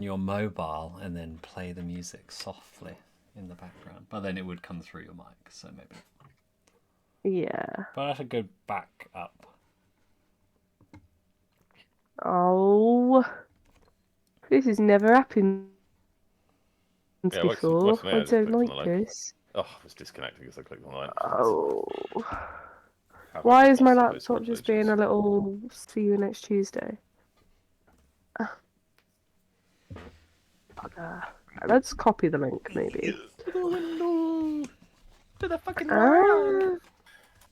your mobile and then play the music softly in the background. But then it would come through your mic, so maybe. Yeah. But that's a good backup. Oh, this has never happened Yeah, before. works for me. I just don't clicked on like the link. this. Oh, I was disconnecting because I clicked on the link. Oh. Have Why I is my lost those laptop just being privileges? a little see you next Tuesday? Bugger. Let's copy the link, maybe. To the window! To the fucking Ah,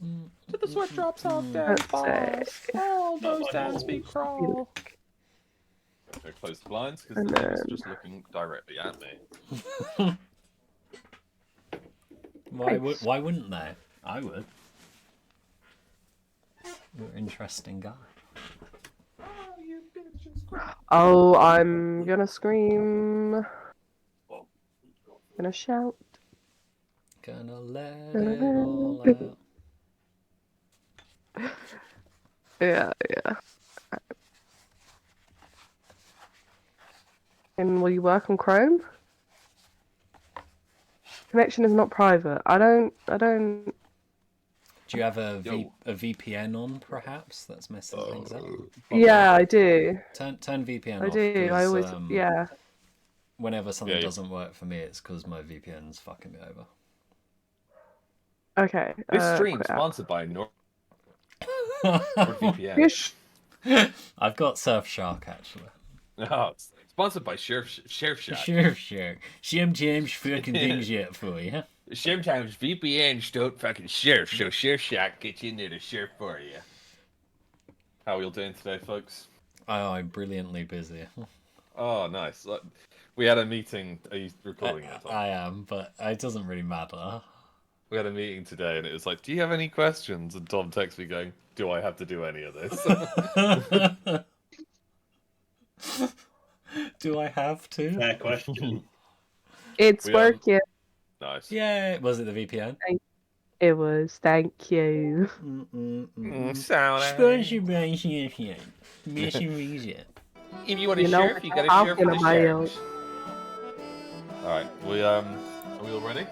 To the sweat drops off let's see. All Not those my dance balls. feet crawl. I close the blinds because And the thing is then- just looking directly at me. Why wouldn't they? I would. You're an interesting guy. Oh, I'm gonna scream. Gonna shout. Gonna let it all out. Yeah. And will you work on Chrome? Connection is not private. I don't. Do you have a VPN on, perhaps? That's messing things up. Yeah, I do. Turn VPN I off. do. I always. Yeah. Whenever something doesn't work for me, it's because my VPN's fucking me over. Okay. This stream quit out. sponsored by NordVPN. Yes. I've got Surfshark actually. No, it's sponsored by Sheriff Shack. Sure. Sometimes fucking things yet for you. Sometimes VPNs don't fucking surf, so Sheriff Shack gets in there to surf for you. How are we all doing today, folks? Oh, I'm brilliantly busy. Oh, nice. We had a meeting. Are you recording it? Tom? I am, but it doesn't really matter. We had a meeting today, and it was like, "Do you have any questions?" And Tom texts me going, "Do I have to do any of this?" Do I have to? Fair question. It's working. Nice. Yeah, was it the VPN? It was. Thank you. Sponsored by VPN. Mission reason. If you want You to know, surf, you gotta how surf can with the I, sharks. Alright, are we all ready?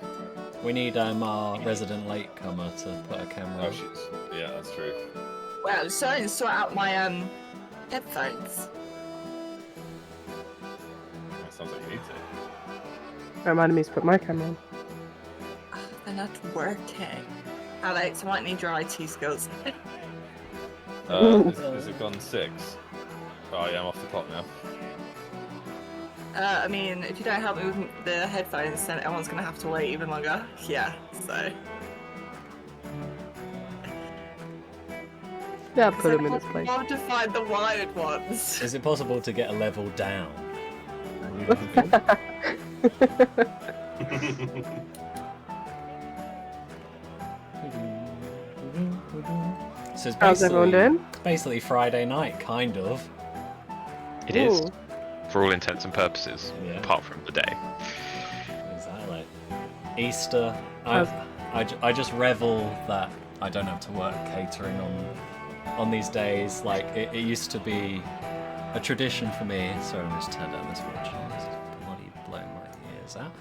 We need our resident latecomer to put a camera Oh on. shit. Yeah, that's true. Well, I was trying to sort out my headphones. That sounds like you need to. Reminded me to put my camera on. They're not working. Alex, I might need your IT skills. Is it gone 6? Oh yeah, I'm off the clock now. I mean, if you don't help me with the headphones, then everyone's gonna have to wait even longer. Yeah, so. Yeah, put him in his place. Hard to find the wired ones. Is it possible to get a level down? So it's How's everyone doing? basically Friday night, kind of. It is, Ooh. for all intents and purposes, Yeah. apart from the day. Exactly. Easter. I just revel that I don't have to work catering on these days. Like it used to be a tradition for me. Sorry, I'm just turn down this watch. This is bloody blowing my ears out.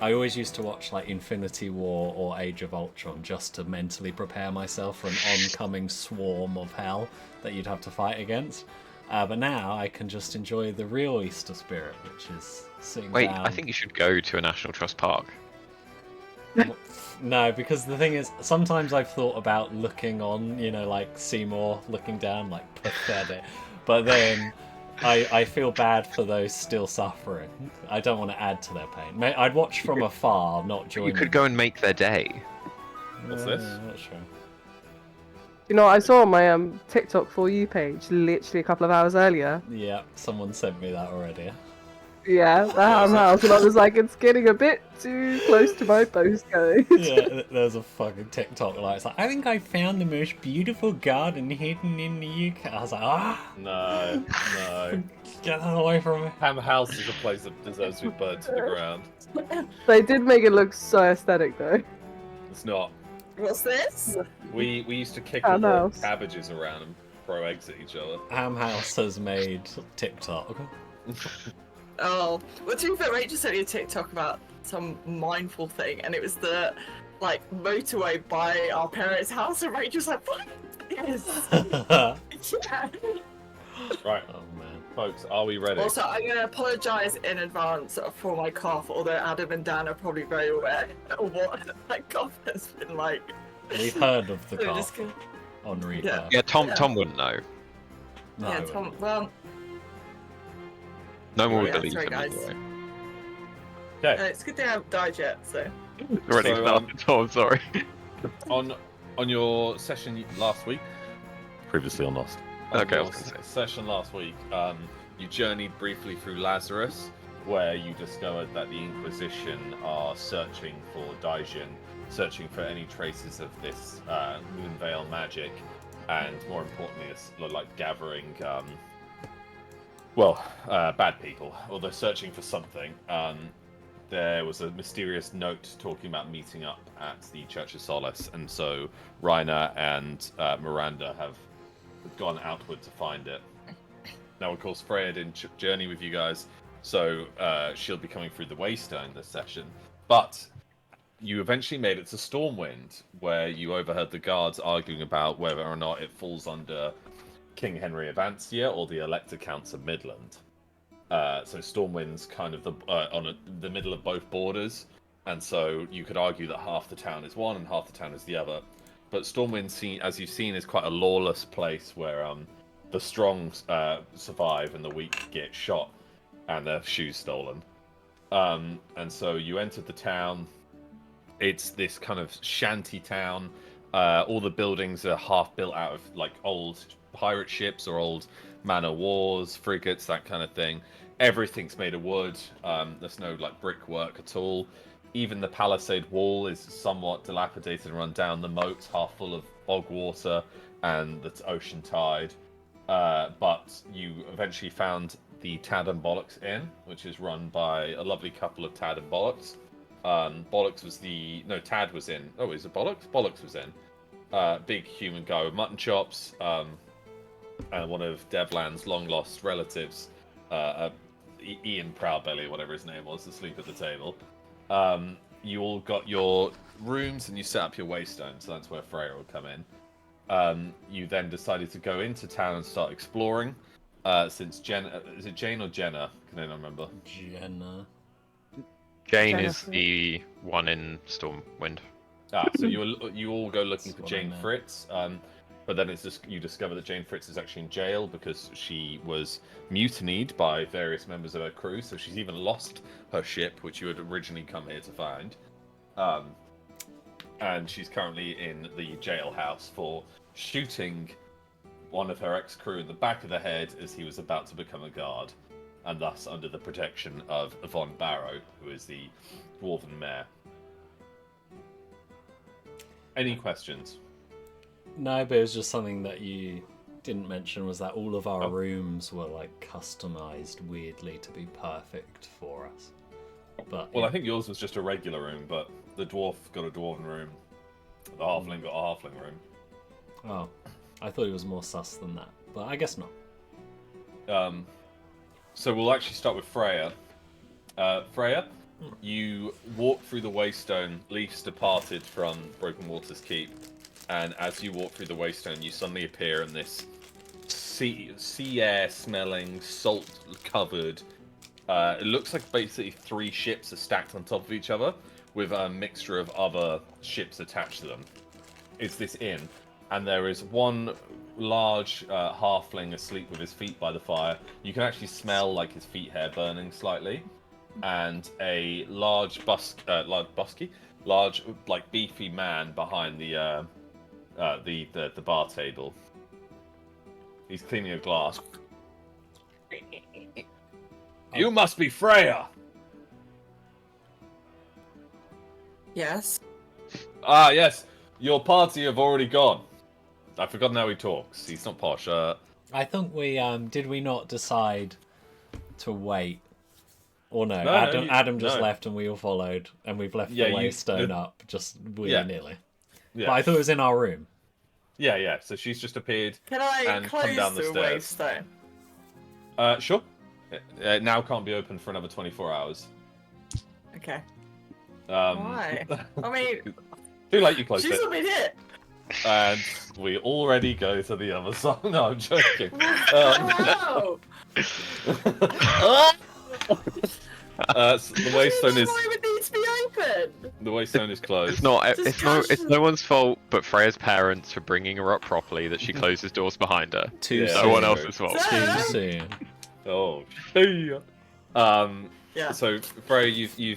I always used to watch like Infinity War or Age of Ultron just to mentally prepare myself for an oncoming swarm of hell that you'd have to fight against. But now I can just enjoy the real Easter spirit, which is sitting Wait, down. I think you should go to a National Trust park. No, because the thing is, sometimes I've thought about looking on, like Seymour looking down, like pathetic. But then I feel bad for those still suffering. I don't want to add to their pain. I'd watch from afar, not join. You could go and make their day. What's this? That's true. You know, I saw on my TikTok For You page literally a couple of hours earlier. Yeah, someone sent me that already. Yeah, the ham house, and I was like, it's getting a bit too close to my postcode. Yeah, there's a fucking TikTok like it's like, I think I found the most beautiful garden hidden in the UK. I was like, No. get that away from me. Ham House is a place that deserves to be burnt to the ground. They did make it look so aesthetic, though. It's not. What's this? We used to kick Ham the House. cabbages around and throw eggs at each other. Ham House has made TikTok. Oh, well, to be fair, Rachel sent me a TikTok about some mindful thing, and it was the like motorway by our parents' house, and Rachel's like, "What is this?" Oh Yeah. Right, man. folks, are we ready? Also, I'm gonna apologise in advance for my cough, although Adam and Dan are probably very aware of what that cough has been like. We've heard of the So we're cough just gonna- on Reaper. Yeah. Yeah, Tom Yeah. Tom wouldn't know. No, yeah, I Tom. wouldn't. Well, No one would Yeah, believe sorry, him guys. anyway. Okay, it's a good thing I haven't died yet. So Already So, started, Tom, sorry. on your session last week, previously on Lost. On Okay, I your was gonna say. session last week, you journeyed briefly through Lazarus, where you discovered that the Inquisition are searching for Daijin, searching for any traces of this Moonveil magic, and more importantly, it's like gathering, bad people, or they're searching for something. There was a mysterious note talking about meeting up at the Church of Solace, and so Raina and Miranda have gone outward to find it. Now, of course, Freya didn't journey with you guys, so she'll be coming through the Waystone this session. But you eventually made it to Stormwind, where you overheard the guards arguing about whether or not it falls under King Henry of Antia or the Elector Counts of Midland. So Stormwind's kind of the middle of both borders, and so you could argue that half the town is one and half the town is the other. But Stormwind, as you've seen, is quite a lawless place where the strong survive and the weak get shot and their shoes stolen. And so you entered the town. It's this kind of shanty town. All the buildings are half built out of like old pirate ships or old man of wars, frigates, that kind of thing. Everything's made of wood. There's no like brickwork at all. Even the palisade wall is somewhat dilapidated and run down. The moat's half full of bog water and the ocean tide. But you eventually found the Tad and Bollocks Inn, which is run by a lovely couple of Tad and Bollocks. Tad was in. Oh, is it Bollocks? Bollocks was in. Big human guy with mutton chops. And one of Devlan's long lost relatives, Ian Proudbelly, whatever his name was, asleep at the table. You all got your rooms and you set up your Waystone, so that's where Freya will come in. You then decided to go into town and start exploring. Since is it Jane or Jenna? Can anyone remember? Jenna. Jane Jennifer. is the one in Stormwind. So you all go looking That's for what I Jane meant. Fritz. But then you discover that Jane Fritz is actually in jail because she was mutinied by various members of her crew. So she's even lost her ship, which you had originally come here to find. And she's currently in the jailhouse for shooting one of her ex-crew in the back of the head as he was about to become a guard, and thus under the protection of Yvonne Barrow, who is the Dwarven Mayor. Any questions? No, but it was just something that you didn't mention was that all of our Oh. rooms were like customized weirdly to be perfect for us. But Well, I think yours was just a regular room, but the dwarf got a dwarven room. The halfling got a halfling room. oh, I thought it was more sus than that, but I guess not. So we'll actually start with Freya. Freya, you walk through the Waystone, least departed from Broken Waters Keep, and as you walk through the Waystone, you suddenly appear in this sea air smelling, salt covered. It looks like basically 3 ships are stacked on top of each other with a mixture of other ships attached to them. It's this inn, and there is one large halfling asleep with his feet by the fire. You can actually smell like his feet hair burning slightly, and a large like beefy man behind the bar table. He's cleaning a glass. You must be Freya. yes. Ah, yes. Your party have already gone. I've forgotten how he talks. He's not posh. I think we did we not decide to wait? Or no, No, Adam just no. left and we all followed, and we've left Yeah, the you- Waystone the- up just willy-nilly. Yeah. But I thought it was in our room. Yeah. So she's just appeared. Can I And come close down the the stairs. Wavestone? Sure. It now can't be open for another 24 hours. Okay. Why? I mean, Too late, you closed she's it. not been hit. And we already go to the other side. No, I'm joking. Wow. So the waystone is Why would need to be open? the waystone is closed. It's no one's fault but Freya's parents for bringing her up properly that she closes doors behind her. Too Yeah. No soon. one else's fault. Too soon. Oh, yeah. Yeah. So Freya, you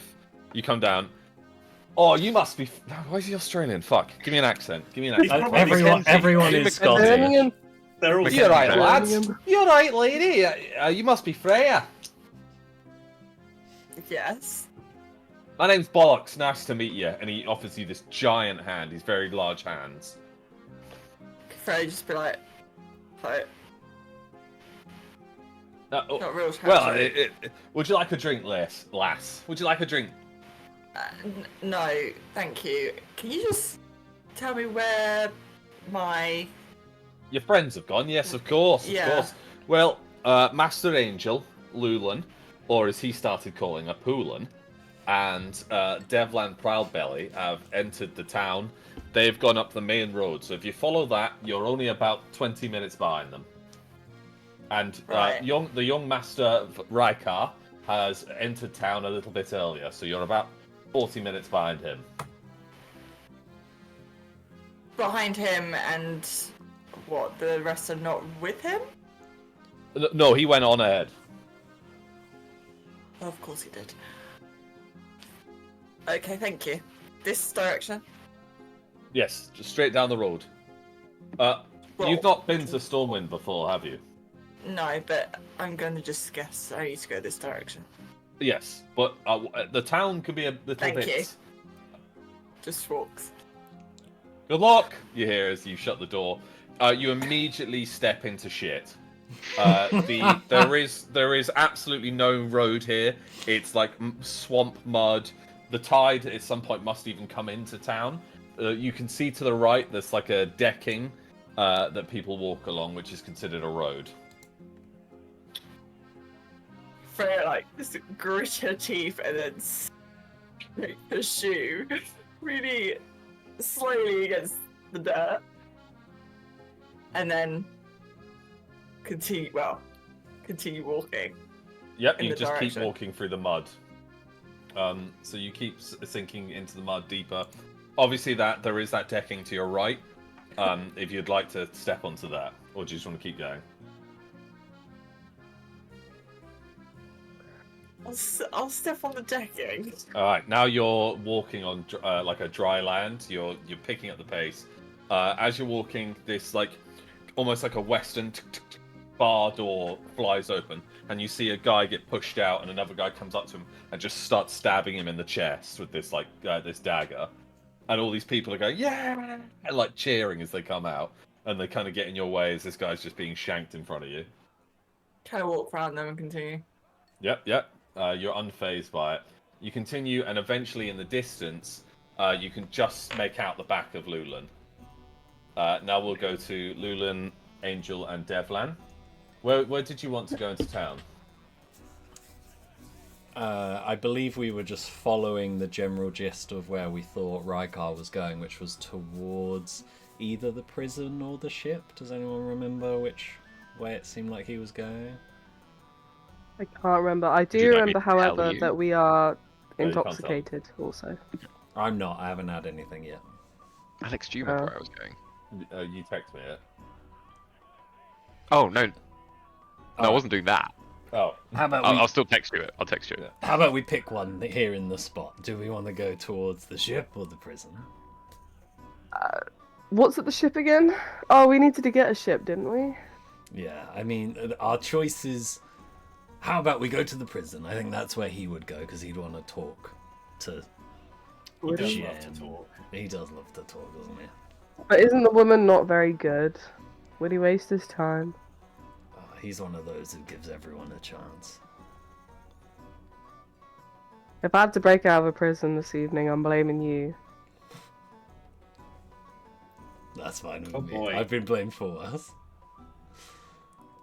come down. Oh, you must be. Why is he Australian? Fuck. Give me an accent. Give me an accent. Everyone is Scottish. Birmingham. They're all You're right, Birmingham. lads. You're right, lady. You must be Freya. Yes. My name's Bollocks. Nice to meet you. And he offers you this giant hand. These very large hands. Freya just be like not real well, casual. would you like a drink, lass? Would you like a drink? No, thank you. Can you just tell me where my... Your friends have gone. Yes, of course. Yeah. Of course. Well, Master Angel, Lulan, or as he started calling her, Poolan, and Devlan Proudbelly have entered the town. They've gone up the main road. So if you follow that, you're only about 20 minutes behind them. And Right. the young Master Rykar has entered town a little bit earlier. So you're about 40 minutes behind him. Behind him and... What, the rest are not with him? No, he went on ahead. Oh, of course he did. Okay, thank you. This direction? Yes, just straight down the road. Well, You've not been to Stormwind before, have you? No, but I'm gonna just guess I need to go this direction. Yes, but the town could be a little Thank bit... you. Just walks. Good luck! You hear as you shut the door. You immediately step into shit. There is absolutely no road here. It's like swamp mud. The tide at some point must even come into town. You can see to the right there's like a decking that people walk along, which is considered a road. Freya, like, just grit her teeth and then scrape her shoe really slowly against the dirt. And then continue walking. Yep, In you the just keep direction. walking through the mud. So you keep sinking into the mud deeper. Obviously, there is that decking to your right. If you'd like to step onto that, or do you just want to keep going? I'll step on the decking. All right, now you're walking on like a dry land. You're picking up the pace. As you're walking, this like almost like a western bar door flies open, and you see a guy get pushed out, and another guy comes up to him and just starts stabbing him in the chest with this like this dagger. And all these people are going, yeah, and like cheering as they come out, and they kind of get in your way as this guy's just being shanked in front of you. Kind of walk around them and continue. Yep. You're unfazed by it. You continue, and eventually, in the distance, you can just make out the back of Lulan. Now we'll go to Lulan, Angel, and Devlan. Where did you want to go into town? I believe we were just following the general gist of where we thought Rykar was going, which was towards either the prison or the ship. Does anyone remember which way it seemed like he was going? I can't remember. I you do like me remember, to however, tell you? that we are No, you can't tell. intoxicated also. I'm not. I haven't had anything yet. Alex, do you remember where I was going? You text me it. Oh, no. No, I wasn't doing that. Oh, How about I'll still text you it. I'll text you it. How about we pick one here in the spot? Do we want to go towards the ship or the prison? What's at the ship again? Oh, we needed to get a ship, didn't we? Yeah, I mean, our choice is... How about we go to the prison? I think that's where he would go, because he'd want to talk to He does Jen. love to talk. He does love to talk, doesn't he? But isn't the woman not very good? Would he waste his time? Oh, he's one of those who gives everyone a chance. If I had to break out of a prison this evening, I'm blaming you. That's fine with Oh, me. boy. I've been blamed for worse.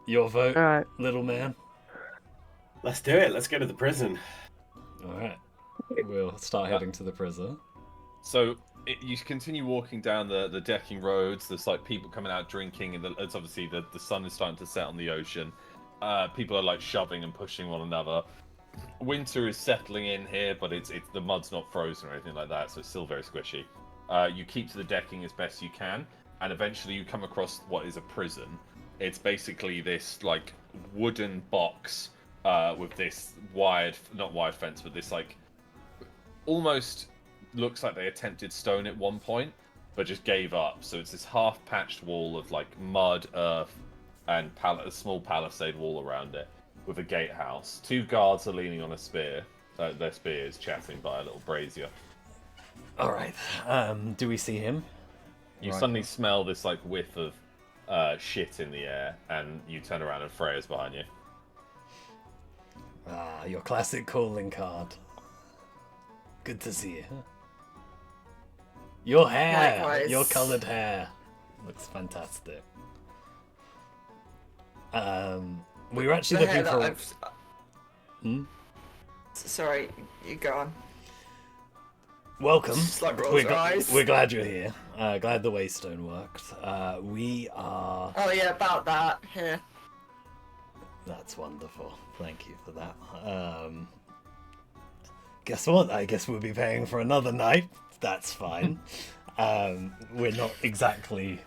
Your vote, Alright. little man? Let's do it. Let's go to the prison. All right. We'll start heading to the prison. So you continue walking down the decking roads. There's like people coming out drinking, and it's obviously the sun is starting to set on the ocean. People are like shoving and pushing one another. Winter is settling in here, but it's the mud's not frozen or anything like that, so it's still very squishy. You keep to the decking as best you can, and eventually you come across what is a prison. It's basically this like wooden box with this not wired fence, but this like almost looks like they attempted stone at one point, but just gave up. So it's this half-patched wall of like mud, earth, and a small palisade wall around it, with a gatehouse. 2 guards are leaning on a spear. Their spears chatting by a little brazier. All right. Do we see him? You Right. suddenly smell this like whiff of shit in the air, and you turn around and Freya's behind you. Ah, your classic calling card. Good to see you. Your hair, Likewise. your coloured hair, looks fantastic. We were actually The looking hair for. that I've... Sorry, you go on. Welcome. Just like rolls We're, her eyes. we're glad you're here. Glad the waystone worked. We are. Oh yeah, about that. Here. That's wonderful. Thank you for that. Guess what? I guess we'll be paying for another night. That's fine. We're not exactly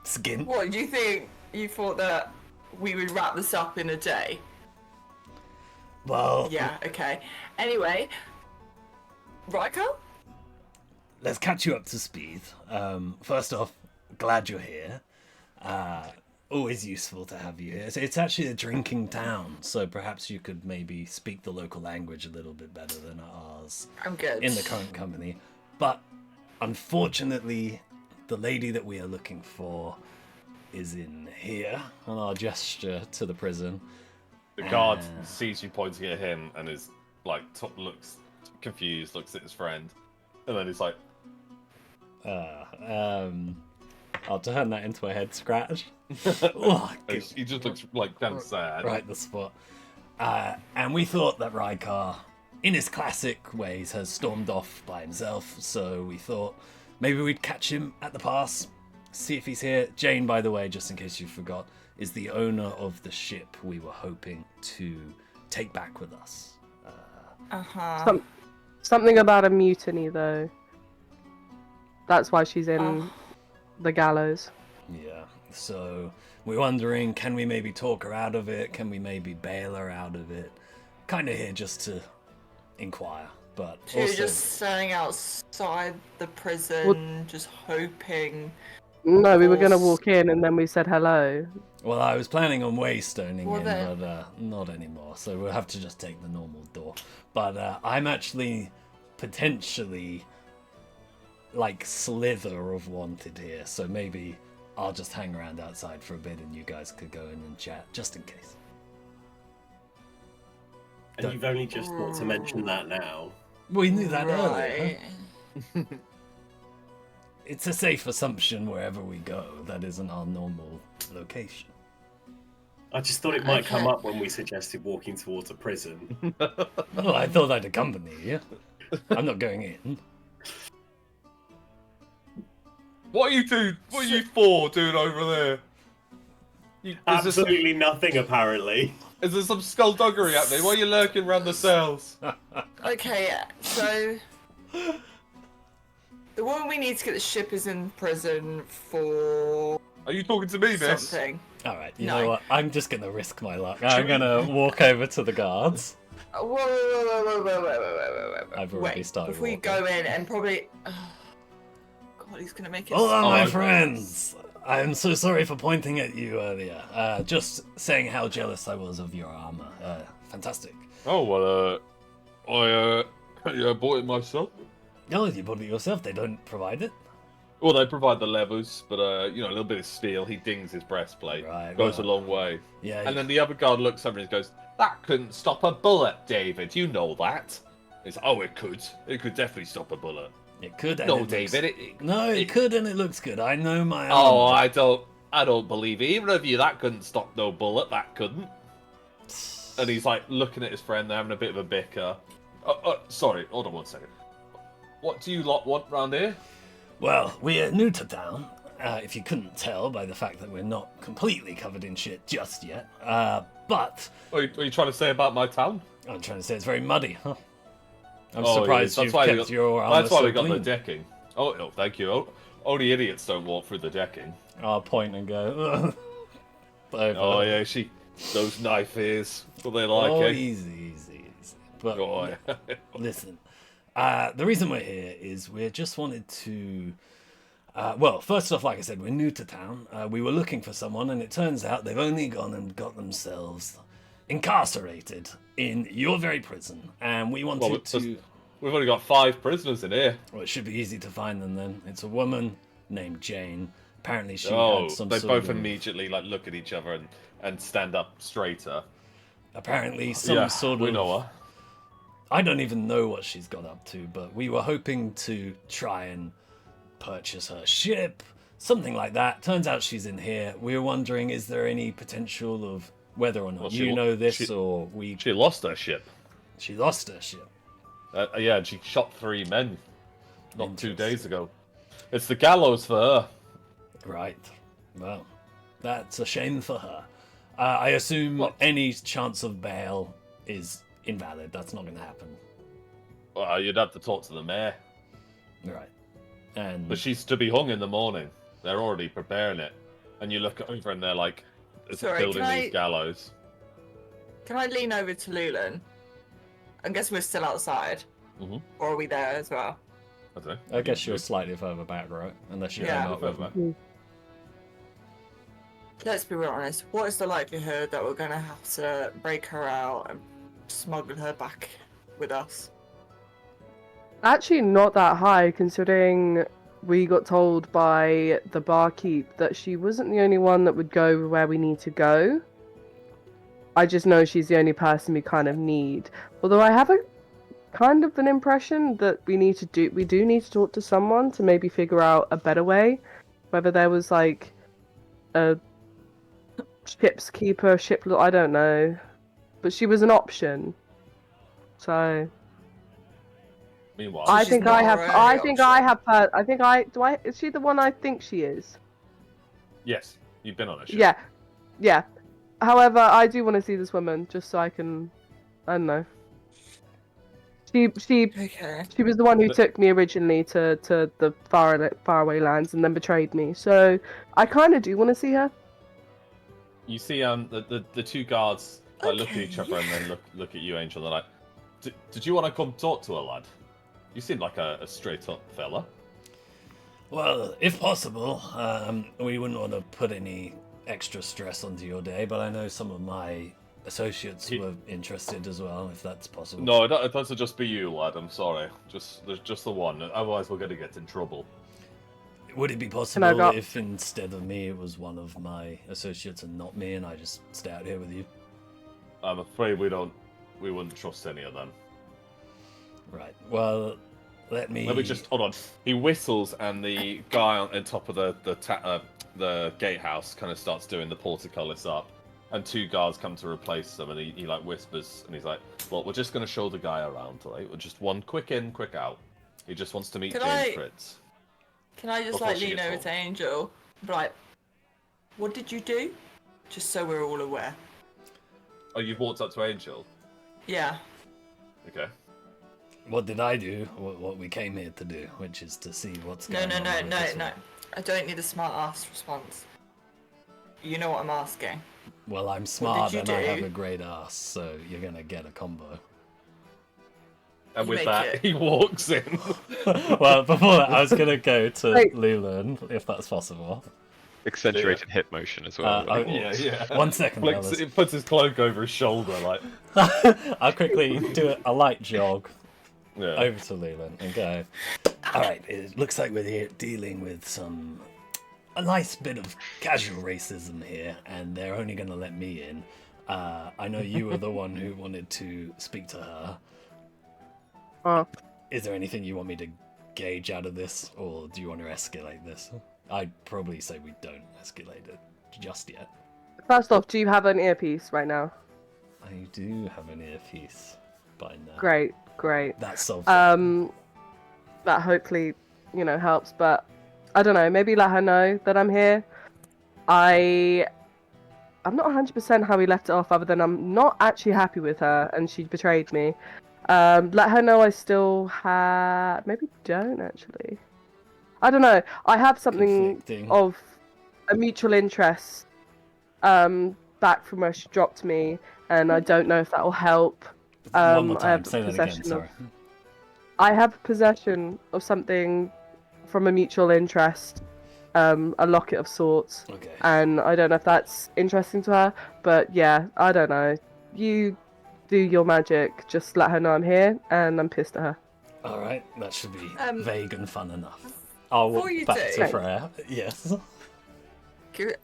skint. What do you think? You thought that we would wrap this up in a day? Well, Yeah. Okay. Anyway, Riker. let's catch you up to speed. First off, glad you're here. Always useful to have you here. It's actually a drinking town, so perhaps you could maybe speak the local language a little bit better than ours I'm good. in the current company. But unfortunately, the lady that we are looking for is in here, and I'll gesture to the prison. The guard sees you pointing at him and is like looks confused, looks at his friend, and then he's like, I'll turn that into a head scratch. Oh, he just looks like damn sad. right the spot. And we thought that Rykar, in his classic ways, has stormed off by himself, so we thought maybe we'd catch him at the pass, see if he's here. Jane, by the way, just in case you forgot, is the owner of the ship we were hoping to take back with us. Something about a mutiny, though. That's why she's in the gallows. Yeah, so we're wondering, can we maybe talk her out of it? Can we maybe bail her out of it? Kind of here just to inquire, but So you're also... just standing outside the prison, just hoping. No, we were going to course. walk in and then we said hello. Well, I was planning on waystoning Well, him, then- but not anymore, so we'll have to just take the normal door. But I'm actually potentially like slither of wanted here, so maybe I'll just hang around outside for a bit and you guys could go in and chat, just in case. And you've only just thought to mention that now. We knew that earlier. Right. It's a safe assumption wherever we go that isn't our normal location. I just thought it might come Okay. up when we suggested walking towards a prison. Oh, I thought I'd accompany you. I'm not going in. What are you 4 doing over there? Is Absolutely nothing, apparently. there some skullduggery happening? Why are you lurking around the cells? Okay, so the woman we need to get the ship is in prison for Are you talking to me, miss? something. All right, you No. know what? I'm just gonna risk my luck. I'm gonna walk over to the guards. Whoa. I've already Wait, started before you walking. go in and probably. God, he's gonna make it. Hello, my Oh, friends. I'm so sorry for pointing at you earlier. Just saying how jealous I was of your armor. Fantastic. Oh well, I bought it myself. Oh, you bought it yourself. They don't provide it. Well, they provide the levers, but a little bit of steel. He dings his breastplate. Right, Goes well, a long way. Yeah. And then the other guard looks over and goes, "That couldn't stop a bullet, David. You know that." It's oh, it could. It could definitely stop a bullet. it could. and No, it looks- David. No, it could, and it looks good. I know my Oh, armor. I don't believe either of you. That couldn't stop no bullet. That couldn't. and he's like looking at his friend. They're having a bit of a bicker. Sorry, hold on one second. What do you lot want round here? Well, we're new to town, if you couldn't tell by the fact that we're not completely covered in shit just yet. But What are you trying to say about my town? I'm trying to say it's very muddy, huh? I'm Oh, surprised yes, you've kept your armor That's why so we got clean. the decking. Oh, thank you. Only idiots don't walk through the decking. I'll point and go, ugh. Over. Oh yeah, those knife ears. What they like, Oh, eh? easy. But Oh, yeah. listen, the reason we're here is we just wanted to... well, first off, like I said, we're new to town. We were looking for someone, and it turns out they've only gone and got themselves incarcerated in your very prison. And we wanted to... We've only got 5 prisoners in here. Well, it should be easy to find them then. It's a woman named Jane. Apparently she Oh, had some they sort both of... immediately like look at each other and stand up straighter. Apparently some sort of... we know her. I don't even know what she's got up to, but we were hoping to try and purchase her ship, something like that. Turns out she's in here. We were wondering, is there any potential of whether or not Well, you know this or we... She lost her ship. She lost her ship. Yeah, and she shot 3 men not 2 days ago. It's the gallows for her. Right. Well, that's a shame for her. I assume any chance of bail is invalid. That's not going to happen. Well, you'd have to talk to the mayor. Right. And But she's to be hung in the morning. They're already preparing it. And you look over and they're like building these gallows. Can I lean over to Lulan? I'm guessing we're still outside. Mhm. Or are we there as well? I don't know. I guess you're slightly further back, right? Unless you're Yeah. not with Further me. back. Let's be real honest. What is the likelihood that we're going to have to break her out and smuggle her back with us? Actually, not that high, considering we got told by the barkeep that she wasn't the only one that would go where we need to go. I just know she's the only person we kind of need. Although I have a kind of an impression that we do need to talk to someone to maybe figure out a better way. Whether there was like a ship's keeper, I don't know. But she was an option. So Meanwhile, I she's think not I have. our I only think option. I have. I think I do. Is she the one I think she is? yes, you've been on a ship. Yeah, yeah. However, I do want to see this woman just so I can. I don't know. She Okay. was the one who But- took me originally to the faraway lands and then betrayed me. So I kind of do want to see her. You see, the 2 guards like look at each Okay. other and then look at you, Angel. They're like, "Did you want to come talk to her, lad? You seem like a straight up fella." Well, if possible, we wouldn't want to put any extra stress onto your day, but I know some of my associates were interested as well, if that's possible. No, it doesn't just be you, lad. I'm sorry. There's just the one. Otherwise, we're gonna get in trouble. Would it be I possible got- if instead of me it was one of my associates and not me, and I just stay out here with you? I'm afraid we wouldn't trust any of them. Right. Well, let me just hold on. He whistles, and the guy on top of the gatehouse kind of starts doing the portcullis up, and 2 guards come to replace them, and he like whispers, and he's like, "Well, we're just going to show the guy around, right? We're just one quick in, quick out. He just wants to meet Can James I- Fritz." Can I just Before like she lean gets over home. to Angel? Right. What did you do? Just so we're all aware. Oh, you've walked up to Angel. Yeah. Okay. What did I do? What we came here to do, which is to see what's No, going no, on. no, with no, this no. one. I don't need a smart ass response. You know what I'm asking. Well, I'm smart you and I have do? a great ass, so you're gonna get a combo. And You with make that, it. he walks in. Well, before that, I was gonna go to Wait. Leland, if that's possible. Accentuated hip motion as well. when he oh, walks. yeah. 1 second, fellas. He puts his cloak over his shoulder, like. I'll quickly do a light jog Yeah. over to Leland and go, alright, it looks like we're here dealing with a nice bit of casual racism here, and they're only going to let me in. I know you were the one who wanted to speak to her. Is there anything you want me to gauge out of this, or do you want to escalate this? I'd probably say we don't escalate it just yet. First off, do you have an earpiece right now? I do have an earpiece by now. Great. That solves it. That hopefully, helps. But I don't know. Maybe let her know that I'm here. I'm not 100% how we left it off, other than I'm not actually happy with her and she betrayed me. Let her know I still have. Maybe don't actually. I don't know. I have something Conflicting. of a mutual interest back from where she dropped me, and I don't know if that will help. One more I have time. Say that again. possession Sorry. I have possession of something from a mutual interest, a locket of sorts, Okay. and I don't know if that's interesting to her, but yeah, I don't know. You do your magic, just let her know I'm here, and I'm pissed at her. All right. That should be vague and fun enough. I'll before walk you back do- to Freya. Yes.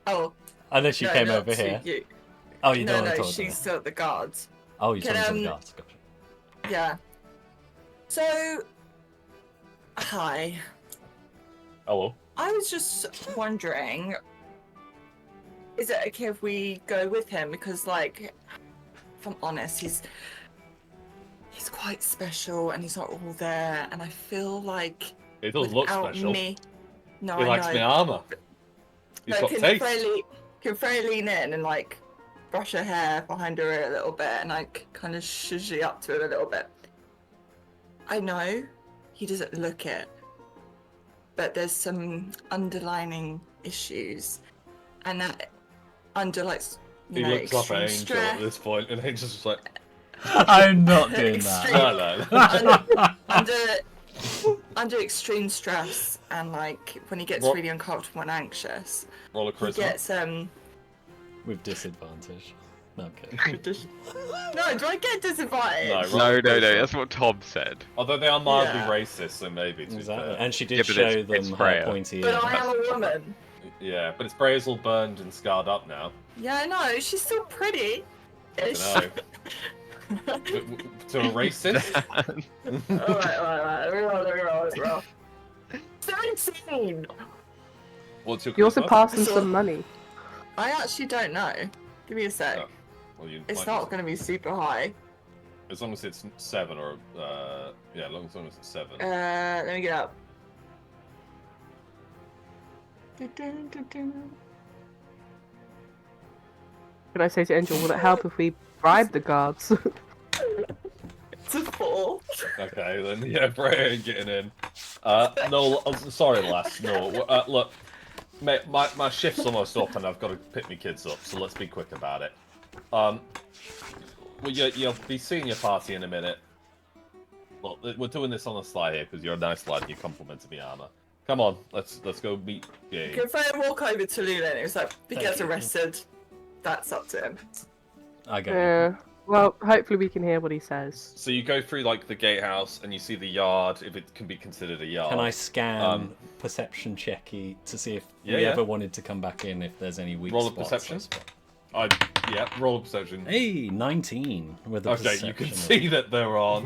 Oh, I know she no, came not over to here. you. Oh, you No, don't want no, to talk to she's her. still at the guards. Oh, you're Can, talking to the guards. Gotcha. Yeah. So, hi. Hello. I was just wondering, is it okay if we go with him? Because, like, if I'm honest, he's quite special and he's not all there, and I feel like It does look without special. me, no, He I likes know. my armor. He's No, got taste. can Freya lean in and like brush her hair behind her ear a little bit and like kind of shushy up to it a little bit. I know he doesn't look it, but there's some underlining issues, and that under like He looks up at extreme Angel stress. at this point, and Angel's just like, I'm not doing Extreme. that. under extreme stress and like when he gets What? really uncomfortable and anxious, roll a he charisma. gets With disadvantage. Okay. No, do I get disadvantage? No, roll No, a no, no. charisma. That's what Tom said. Although they are mildly Yeah. racist, so maybe. To be Exactly. fair. And she did Yeah, but show it's them her Freya. pointy But ear. I am a woman. Yeah, but his Freya's all burned and scarred up now. Yeah, I know. She's still pretty. I don't know. To a racist? Alright. Reroll. 17! What's your You also charisma? passed him So- some money. I actually don't know. Give me a sec. Oh, well, you It's might not use going to be super high. it. As long as it's 7 or yeah, as long as it's 7. Let me get up. Can I say to Angel, will it help if we bribe the guards? It's a 4. Okay, then yeah, Freya ain't getting in. No, sorry, lass. No, look, mate, my shift's almost up, and I've got to pick my kids up. So let's be quick about it. Well, you'll be seeing your party in a minute. Look, we're doing this on the sly here because you're a nice lad. You complimented me armor. Come on, let's go meet Jay. Can Freya walk over to Luna and it was like, if he Thank gets you. arrested, that's up to him. I go. Yeah. Well, hopefully we can hear what he says. So you go through like the gatehouse and you see the yard, if it can be considered a yard. Can I scan perception checky to see if we ever wanted to come back in, if there's any weak Roll a spots? perception. Yeah, roll a perception. Hey, 19 with a Okay, perception. you can see that there are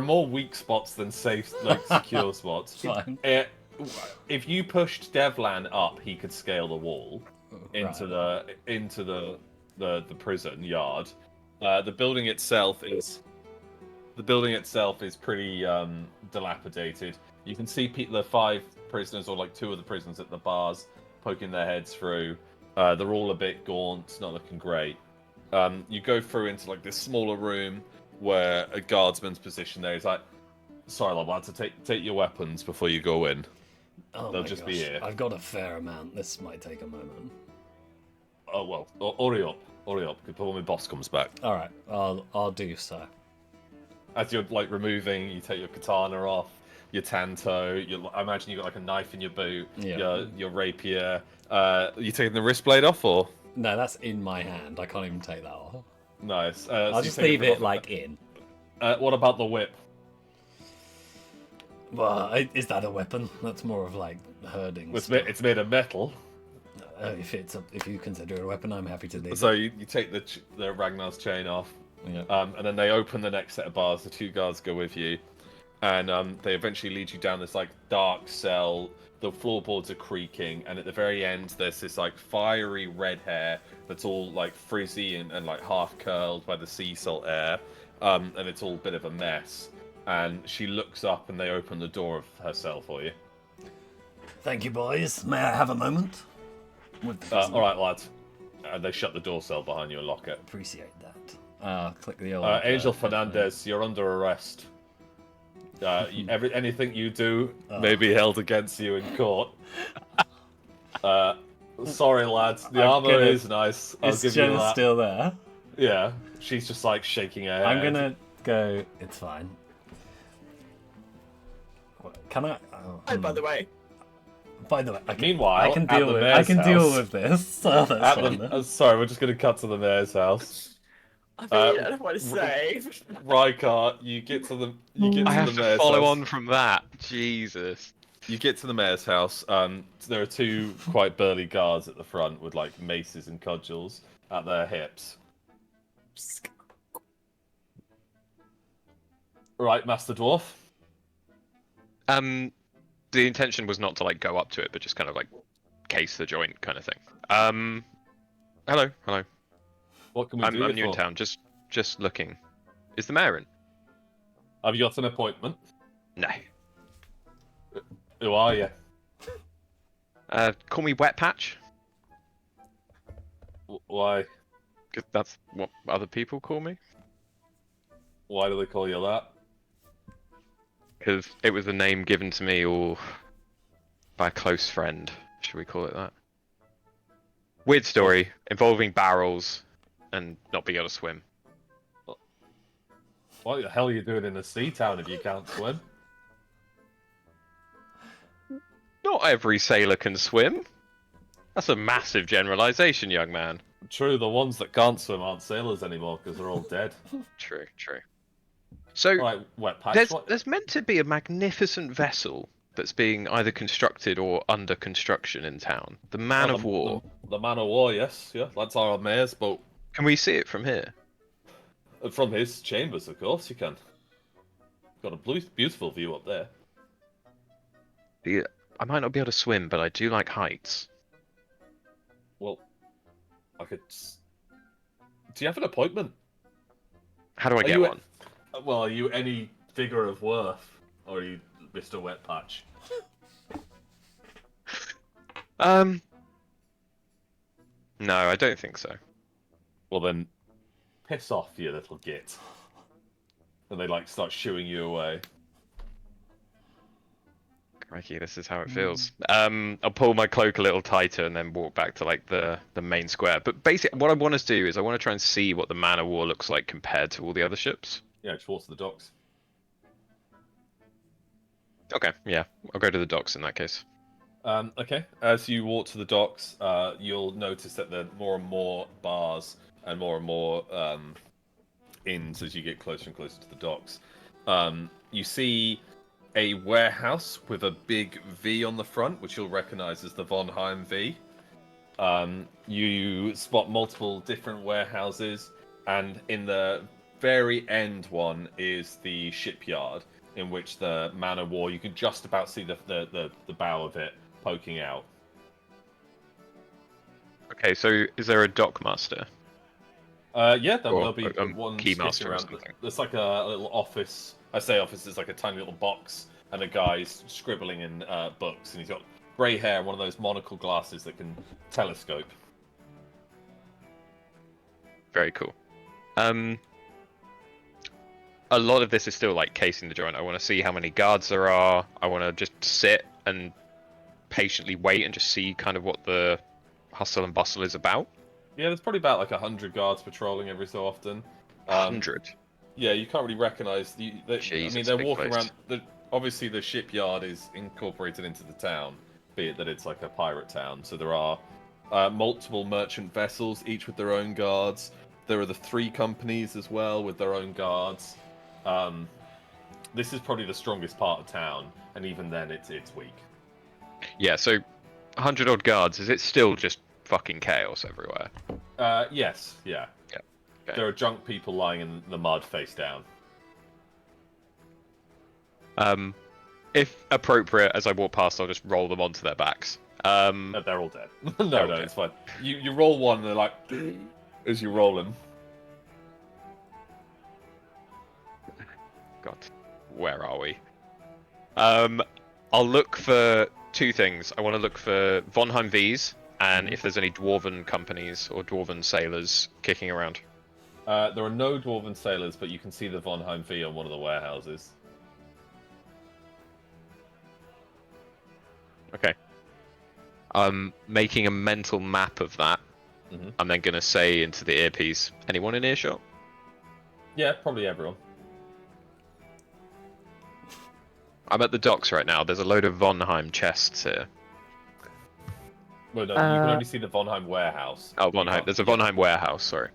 more weak spots than safe, like secure spots. Fine. If you pushed Devlan up, he could scale the wall into the prison yard. The building itself is pretty dilapidated. You can see the 5 prisoners, or like 2 of the prisoners at the bars, poking their heads through. They're all a bit gaunt, not looking great. You go through into like this smaller room where a guardsman's positioned there. He's like, "Sorry, lad, to take your weapons before you go in. Oh They'll my just gosh. be here." I've got a fair amount. This might take a moment. Oh well, hurry up, before my boss comes back. All right, I'll do so. As you're like removing, you take your katana off, your tanto. I imagine you got like a knife in your boot, Yeah. your rapier. You taking the wrist blade off, or No, that's in my hand. I can't even take that off. nice? I'll so just you take leave everything it off. like in. What about the whip? Well, is that a weapon? That's more of like herding. It's made of metal. If you consider it a weapon, I'm happy to leave. So you take the Ragnar's chain off, Yeah. and then they open the next set of bars. The 2 guards go with you, and they eventually lead you down this like dark cell. The floorboards are creaking, and at the very end, there's this like fiery red hair that's all like frizzy and like half curled by the sea salt air, and it's all a bit of a mess. And she looks up, and they open the door of her cell for you. Thank you, boys. May I have a moment? All right, lads. And they shut the door cell behind you and lock it. Appreciate that. Click the old. Angel Fernandez, you're under arrest. Anything you do may be held against you in court. Sorry, lads. The armor is nice. I'll Is give Jenna you that. still there? Yeah, she's just like shaking her head. I'm gonna go. It's fine. Can I? Oh, by the way. By the way, Meanwhile, I can at deal the with. mayor's I can deal house- with this. So that's fine. Sorry, we're just gonna cut to the mayor's house. I mean, I don't know what to say. Rykar, you get to the I have to mayor's follow house. on from that. Jesus. You get to the mayor's house. There are two quite burly guards at the front with like maces and cudgels at their hips. Right, Master Dwarf. The intention was not to like go up to it, but just kind of like case the joint kind of thing. Hello. What can we do? I'm new in town. Just looking. Is the mayor in? Have you got an appointment? No. Who are you? Call me Wet Patch. Why? 'Cause that's what other people call me. Why do they call you that? Because it was a name given to me or by a close friend. Should we call it that? Weird story involving barrels and not being able to swim. What the hell are you doing in a sea town if you can't swim? Not every sailor can swim. That's a massive generalization, young man. True, the ones that can't swim aren't sailors anymore because they're all dead. True. So Right, Wet Patch. there's meant to be a magnificent vessel that's being either constructed or under construction in town. The Man of War. The Man of War, yes. Yeah, that's our mayor's boat. Can we see it from here? From his chambers, of course, you can. Got a beautiful view up there. I might not be able to swim, but I do like heights. Well, I could. Do you have an appointment? How do I get you one? Well, are you any figure of worth, or are you Mr. Wet Patch? No, I don't think so. Well then, piss off, you little git. And they like start shooing you away. Crikey, this is how it feels. I'll pull my cloak a little tighter and then walk back to like the main square. But basically, what I want to do is I want to try and see what the Man of War looks like compared to all the other ships. Yeah, towards the docks. Okay, yeah, I'll go to the docks in that case. Okay, as you walk to the docks, you'll notice that there are more and more bars and more inns as you get closer and closer to the docks. You see a warehouse with a big V on the front, which you'll recognize as the Von Heim V. You spot multiple different warehouses, and in the very end one is the shipyard, in which the Man of War, you can just about see the bow of it poking out. Okay, so is there a dockmaster? Yeah, there'll Or be one key sticking master or around. something. There's like a little office. I say office, it's like a tiny little box, and a guy's scribbling in books, and he's got grey hair, one of those monocle glasses that can telescope. Very cool. A lot of this is still like casing the joint. I want to see how many guards there are. I want to just sit and patiently wait and just see kind of what the hustle and bustle is about. Yeah, there's probably about like 100 guards patrolling every so often. 100. Yeah, you can't really recognise. I Jesus, mean, they're big walking place. around. Obviously, the shipyard is incorporated into the town, be it that it's like a pirate town. So there are multiple merchant vessels, each with their own guards. There are the 3 companies as well with their own guards. This is probably the strongest part of town, and even then, it's weak. Yeah, so 100 odd guards. Is it still just fucking chaos everywhere? Yes, yeah. Okay. There are drunk people lying in the mud face down. If appropriate, as I walk past, I'll just roll them onto their backs. No, they're all dead. no, They're all no, dead. it's fine. You roll one, and they're like as you roll them. God, where are we? I'll look for two things. I want to look for Vonheim V's, and if there's any dwarven companies or dwarven sailors kicking around. There are no dwarven sailors, but you can see the Vonheim V on one of the warehouses. Okay. I'm making a mental map of that. Mhm. I'm then going to say into the earpiece, anyone in earshot? Yeah, probably everyone. I'm at the docks right now. There's a load of Vonheim chests here. Well, no, you can only see the Vonheim warehouse. Oh, You Vonheim. can't- There's a yeah. Vonheim warehouse, sorry.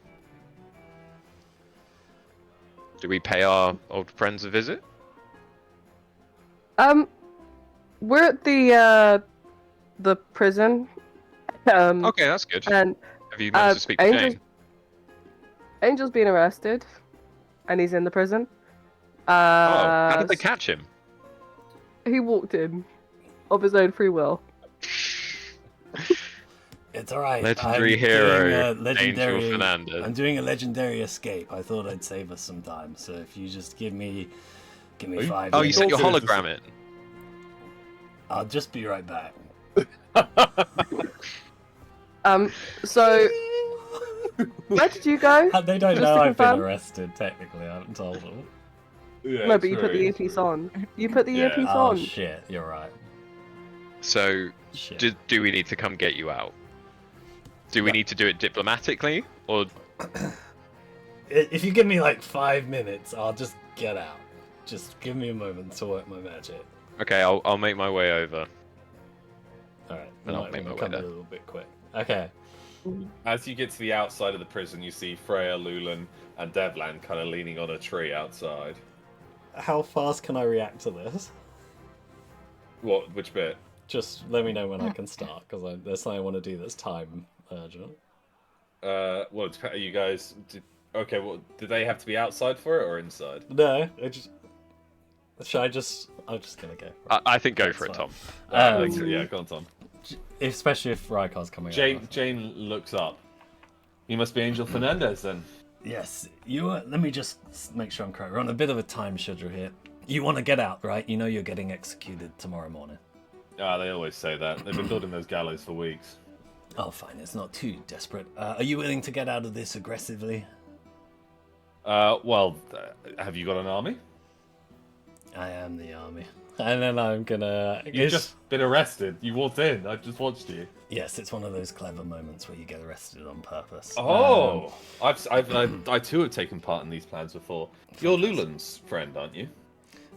Do we pay our old friends a visit? We're at the prison. Okay, that's good. And Have you managed to speak to Angel's, Jane? Angel's been arrested, and he's in the prison. Oh, how did they catch him? He walked in of his own free will. It's alright. Legendary I'm hero, doing a Angel legendary. Fernandez. I'm doing a legendary escape. I thought I'd save us some time. So if you just give me Are you- 5 Oh, you minutes, set your Talk to hologram in. I'll just be right back. So where did you go? They don't Just know to I've been confirm? arrested. Technically, I haven't told them. Yeah, No, it's but you put very the earpiece true. on. You put the Yeah. earpiece Oh on. shit! You're right. So, Shit. do we need to come get you out? Do we need to do it diplomatically, or If you give me like 5 minutes, I'll just get out. Just give me a moment to work my magic. okay? I'll make my way over. All right. Then I'll might make my wanna way come there. a little bit quick. Okay. As you get to the outside of the prison, you see Freya, Lulan, and Devlan kind of leaning on a tree outside. How fast can I react to this? What? Which bit? Just let me know when I can start, because there's something I want to do that's time urgent. Well, are you guys? Okay, well, do they have to be outside for it or inside? No, I just. Should I just? I'm just gonna go. For it. I think go That's for it, fine. Tom. Yeah, go on, Tom. Especially if Rykar's coming out. Jane looks up. You must be Angel Fernandez then. Yes, you. Let me just make sure I'm correct. We're on a bit of a time schedule here. You want to get out, right? You know you're getting executed tomorrow morning. Ah, they always say that. They've been building those gallows for weeks. Oh, fine. It's not too desperate. Are you willing to get out of this aggressively? Well, have you got an army? I am the army. And then I'm gonna. You've just been arrested. You walked in. I just watched you. Yes, it's one of those clever moments where you get arrested on purpose. Oh, I too have taken part in these plans before. You're Lulan's friend, aren't you?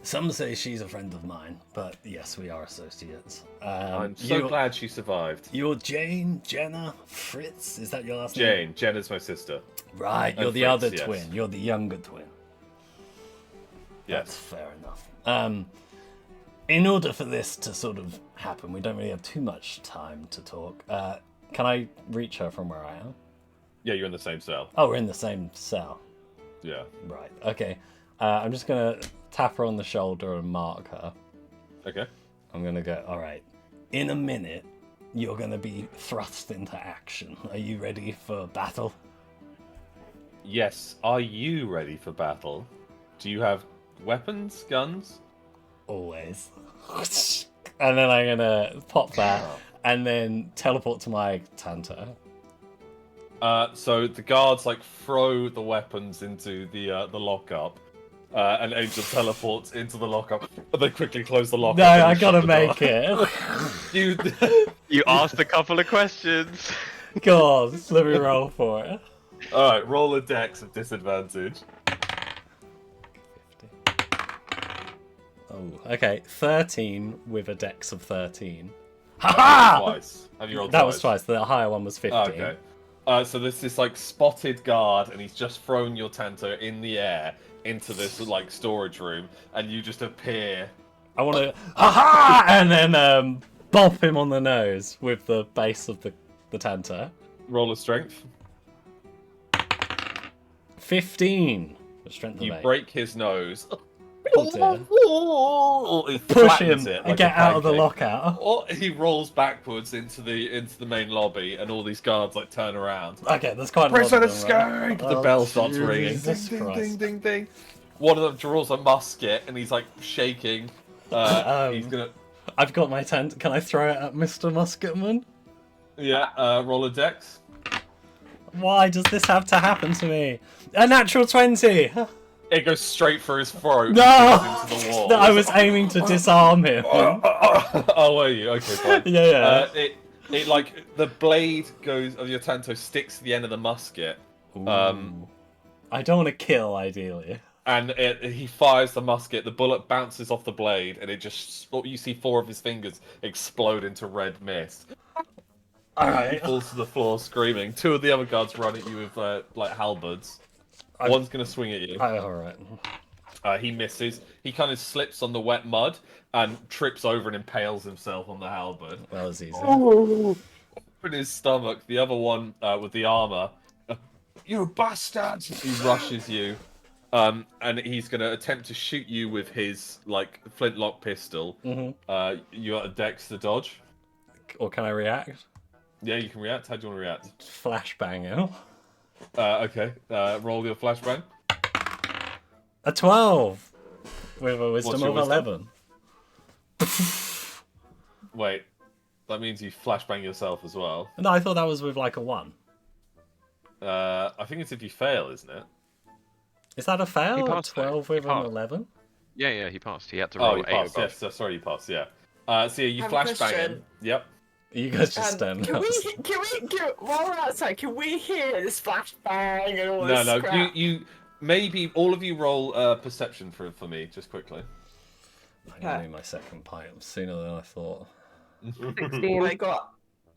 Some say she's a friend of mine, but yes, we are associates. I'm so you're, glad she survived. You're Jane, Jenna, Fritz. Is that your last name? Jane. Jenna's my sister. Right, you're And the Fritz, other yes. twin. You're the younger twin. That's Yes. fair enough. In order for this to sort of happen, we don't really have too much time to talk. Can I reach her from where I am? Yeah, you're in the same cell. Oh, we're in the same cell. Yeah. Right. Okay. I'm just gonna tap her on the shoulder and mark her. Okay. I'm gonna go. All right. In a minute, you're gonna be thrust into action. Are you ready for battle? Yes. Are you ready for battle? Do you have weapons, guns? Always. And then I'm gonna pop that and then teleport to my Tanta. So the guards like throw the weapons into the lockup, and Angel teleports into the lockup, but they quickly close the lockup. No, and I shut gotta the make door. it. You. You asked a couple of questions. God, let me roll for it. All right, roll a dex of disadvantage. Oh, okay. 13 with a dex of 13. Have you rolled Ha twice. Have you rolled That twice? was twice. The higher one was 15. Oh, okay. So there's this like spotted guard, and he's just thrown your Tanto in the air into this like storage room, and you just appear. I want to, ha! And then bop him on the nose with the base of the Tanta. Roll a strength. 15. The strength of You 8. break his nose. Oh dear. He Push flattens him it and like get a out of the pancake. lockout. Or he rolls backwards into the main lobby, and all these guards like turn around. Okay, there's quite a lot Prison of them, right? escape! The Oh, bell starts ringing. Jesus Ding, ding, ding, Christ. ding, ding. One of them draws a musket, and he's like shaking. He's gonna, I've got my tent. Can I throw it at Mr. Musketman? roll a dex. Why does this have to happen to me? A natural 20! It goes straight for his throat. No! And goes into the wall. No, I was aiming to disarm him. Oh, were you? Okay, fine. Yeah. It like the blade goes of your tanto sticks to the end of the musket. Ooh. I don't want to kill, ideally. And he fires the musket. The bullet bounces off the blade, and it just you see 4 of his fingers explode into red mist. He Alright. falls to the floor screaming. 2 of the other guards run at you with like halberds. One's gonna swing at you. Alright. He misses. He kind of slips on the wet mud and trips over and impales himself on the halberd. That was easy. In his stomach, the other one with the armor. You bastard! He rushes you, and he's gonna attempt to shoot you with his like flintlock pistol. Mm-hmm. You got a dex to dodge. Or can I react? Yeah, you can react. How do you want to react? Flashbang him. Okay. Roll your flashbang. A 12! With a wisdom your of wisdom? 11. Wait, that means you flashbang yourself as well. No, I thought that was with like a 1. I think it's if you fail, isn't it? Is that a fail? He A passed, though. 12 He with an passed. 11? Yeah, he passed. He had to Oh, roll you 8 passed. above. Yes, sorry, you passed. Yeah. So yeah, you I have a flashbang him. question. Yep. You guys just stand Can up. while we're outside, can we hear this flashbang and all No, this no. crap? You maybe all of you roll perception for me, just quickly. I need my second pint sooner than I thought. 16. I got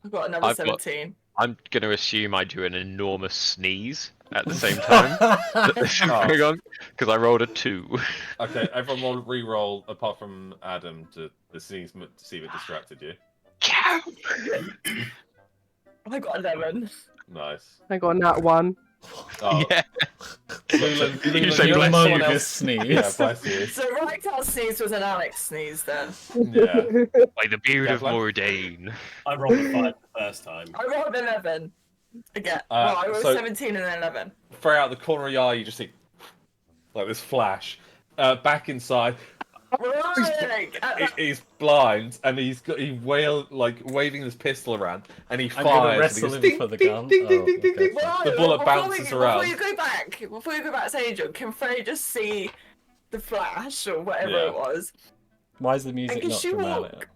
another I've got- 17. I'm going to assume I do an enormous sneeze at the same time. Hang on, because I rolled a 2. Okay, everyone roll re-roll apart from Adam to see if it distracted you. I got 11. Nice. I got nat 1. Oh, Yeah. Lulan, You say let someone humongous else- sneeze. Yeah, bless you. So Ragtar's sneeze was an Alex sneeze then. Yeah. By the beard of Devlin? Mordain. I rolled a 5 the first time. I rolled 11. Again. Well, I rolled so- 17 and then 11. Throw out the corner of your eye, you just see like this flash. Back inside, Right! he's blind and he's waving his pistol around and he I'm gonna fires. wrestle and he him goes, for the ding, gun. ding, ding, Oh, ding, ding, okay. ding. Well, The bullet before bounces around. Before you go back to Angel, can Frey just see the flash or whatever Yeah. it was? Why is the music can not she dramatic?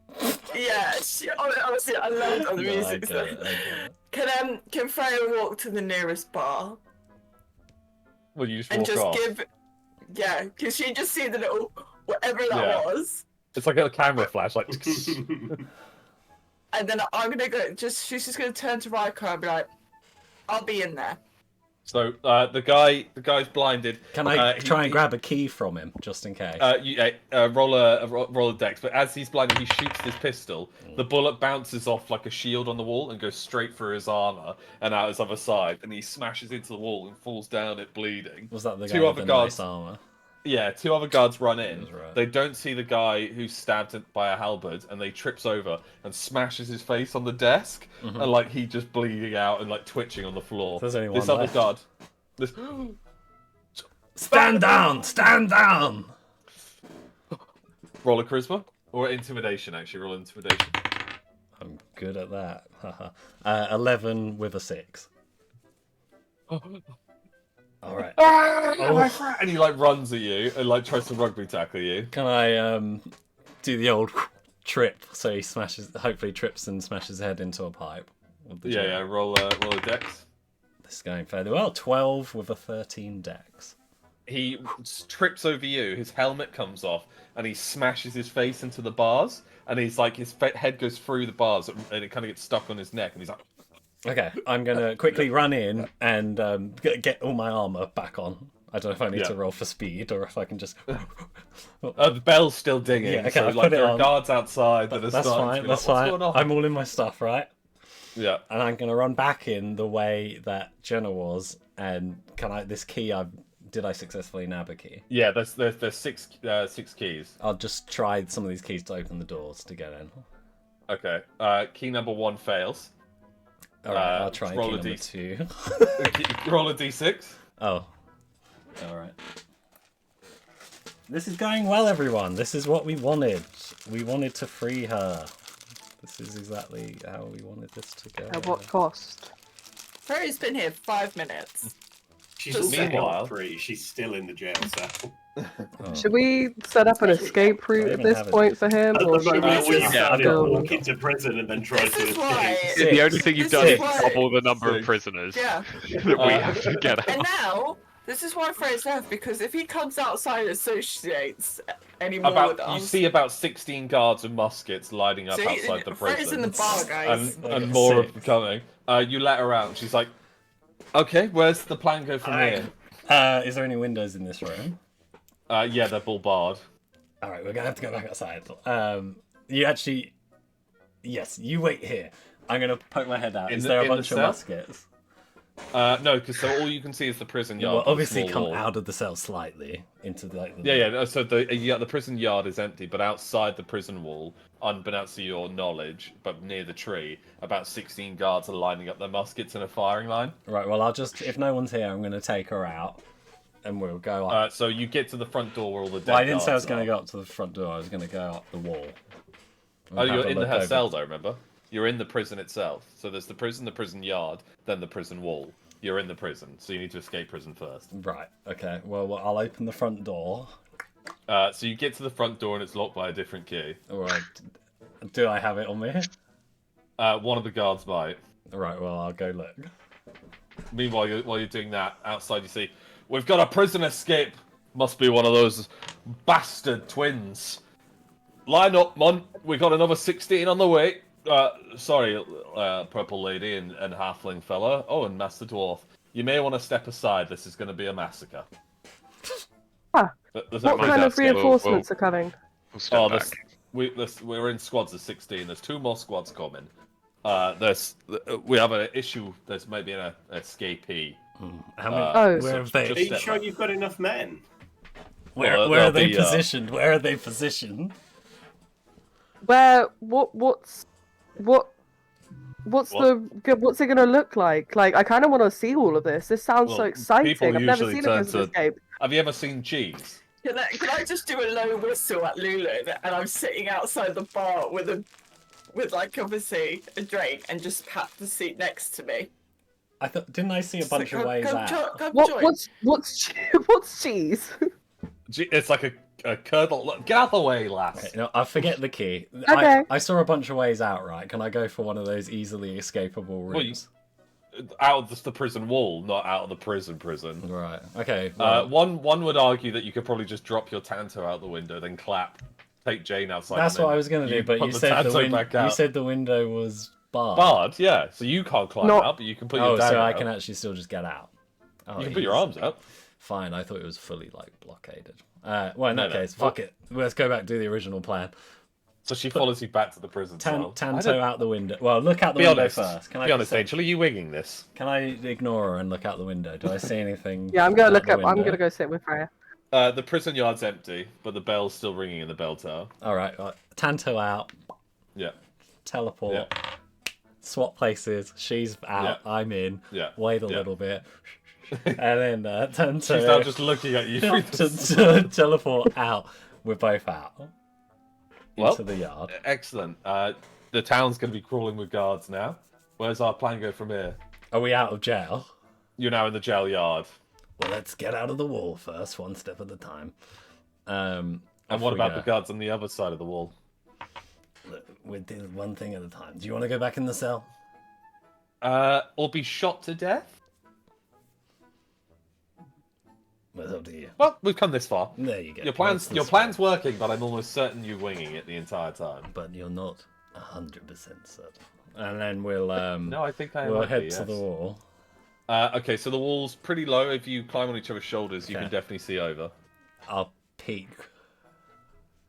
Yeah, honestly, I loved all the No, I music. get it, I get it. Can Freya walk to the nearest bar Well, you just and walk just off. can she just see the little whatever that Yeah. was? It's like a camera flash, like. And then I'm gonna go. She's just gonna turn to Riker and be like, "I'll be in there." So the guy's blinded. Can I He- try and he- grab a key from him, just in case? roll a dex, but as he's blinded, he shoots his pistol. The bullet bounces off like a shield on the wall and goes straight through his armor and out his other side, and he smashes into the wall and falls down it bleeding. Was that the guy two with other the guards- nice armor? Yeah, 2 other guards run in. That's right. They don't see the guy who's stabbed by a halberd, and they trips over and smashes his face on the desk, and like he just bleeding out and like twitching on the floor. There's only this one other left. guard. This... Stand down! Stand down! Roll a charisma or intimidation. Actually, roll intimidation. I'm good at that. Haha. 11 with a 6. All right. Ah, and he like runs at you and like tries to rugby tackle you. Can I do the old trip so he hopefully trips and smashes his head into a pipe? With the Yeah, jet? yeah. Roll a dex. This is going fairly well. 12 with a 13 dex. He trips over you. His helmet comes off, and he smashes his face into the bars. And he's like, his head goes through the bars, and it kind of gets stuck on his neck. And he's like, Okay, I'm going to quickly run in and get all my armor back on. I don't know if I need Yeah. to roll for speed or if I can just... the bell's still dinging. Yeah, okay, so I've like put it there are on. guards outside that are That's starting to fine, be that's like, fine. What's going on? I'm all in my stuff, right? Yeah. And I'm going to run back in the way that Jenna was. And this key I've did I successfully nab a key? Yeah, there's six keys. I'll just try some of these keys to open the doors to get in. Okay. Key number 1 fails. All right, I'll try roll key a number D- 2. Roll a d6. Oh. All right. This is going well, everyone. This is what we wanted. We wanted to free her. This is exactly how we wanted this to go. At what cost? Fairy's been here 5 minutes. She's Just also meanwhile- not free. She's still in the jail cell. Oh. Should we set up an escape route I at even this have it. point for him, At or the should we moment where you just found him go? walk into prison and then try This to is why. escape. The only thing you've This done is is why- double the number of Six. prisoners Yeah. that we have to get And out. now, this is why Fairy's left, because if he comes outside and associates anymore with You us... see about 16 guards with muskets lining up See, outside the Fairy's in the prison. bar, guys. And more of them Six. coming. You let her out, and she's like, okay, where's the plan go from Aye. here? Is there any windows in this room? Yeah, they're all barred. All right, we're gonna have to go back outside. You actually, yes, you wait here. I'm gonna poke my head out. In Is the- there a in the bunch of cell? muskets? No, because so all you can see is the prison yard. Well, with a obviously small come wall. out of the cell slightly into the. Yeah. No, so the prison yard is empty, but outside the prison wall, unbeknownst to your knowledge, but near the tree, about 16 guards are lining up their muskets in a firing line. Right. Well, I'll just if no one's here, I'm gonna take her out, and we'll go up. So you get to the front door where all the dead well, I didn't say I was guards gonna are. go up to the front door. I was gonna go up the wall. Oh, And have you're a in look her over- cell, though, remember? You're in the prison itself. So there's the prison yard, then the prison wall. You're in the prison, so you need to escape prison first. Right. Okay. Well, I'll open the front door. So you get to the front door and it's locked by a different key. All right. Do I have it on me? One of the guards might. Right. Well, I'll go look. Meanwhile, while you're doing that, outside you see, we've got a prison escape. Must be one of those bastard twins. Line up, Mon. We got another 16 on the way. Sorry, purple lady and halfling fella. Oh, and master dwarf. You may want to step aside. This is going to be a massacre. Ah, Does What that kind make of sense? reinforcements are coming? We'll step Oh, back. we're in squads of 16. There's 2 more squads coming. We have an issue. There's maybe an escapee. How many? Oh. Where have just- they? Are you step sure back. you've got enough men? Where Well, are they'll they be, positioned? Where are they positioned? Where? What's What? what's it gonna look like? Like, I kind of want to see all of this. This sounds so Well, exciting. people I've never usually seen a turn prison to- escape. Have you ever seen cheese? Can I just do a low whistle at Lulu, and I'm sitting outside the bar with like obviously a drink, and just pat the seat next to me. I thought, didn't I see a Just bunch like, of ways come out? Come What? join. What's cheese? It's like a curdle. Look, get out of the way, lass. Okay, no, I forget the key. Okay. I saw a bunch of ways out. Right? Can I go for one of those easily escapable Well, routes? Out of the prison wall, not out of the prison. Right. Okay. Well, One would argue that you could probably just drop your Tanto out the window, then clap, take Jane outside. that's and what then I was gonna do, but put you the said the Tanto back you out. said the window was barred. Barred, yeah. So you can't climb Not- out, but you can put Oh, your dagger so I out. can actually still just get out. Oh, You can put your easy. arms out. Fine. I thought it was fully like blockaded. Well, in No, that no. case, fuck it. Let's go back to the original plan. So she follows you back to the prison cell. I Tanto don't- out the window. Well, look out the Be window honest. first. Can I Be honest, just- Angel. Are you winging this? Can I ignore her and look out the window? Do I see anything? Yeah, I'm gonna out look the up. I'm window? gonna go sit with Freya. The prison yard's empty, but the bell's still ringing in the bell tower. All right. Tanto out. Yeah, Teleport. yeah, Swap places. She's out. I'm in. yeah. Wait a yeah. little bit. And then Tanto. She's now just looking at you. through the- teleport out. We're both out. Well, Into the yard. Excellent. The town's going to be crawling with guards now. Where's our plan go from here? Are we out of jail? You're now in the jail yard. Well, let's get out of the wall first, one step at a time. And Off what we about go. the guards on the other side of the wall? We'll do one thing at a time. Do you want to go back in the cell? Or be shot to death? Well, it's up to you. Well, we've come this far. There you go. Your plan's That's your the plan's working, but I'm almost certain you're winging it the entire time. but you're not 100% certain. And then we'll No, I think I we'll might head be, to yes. the wall. Okay, so the wall's pretty low. If you climb on each other's shoulders, you Okay. can definitely see over. I'll peek.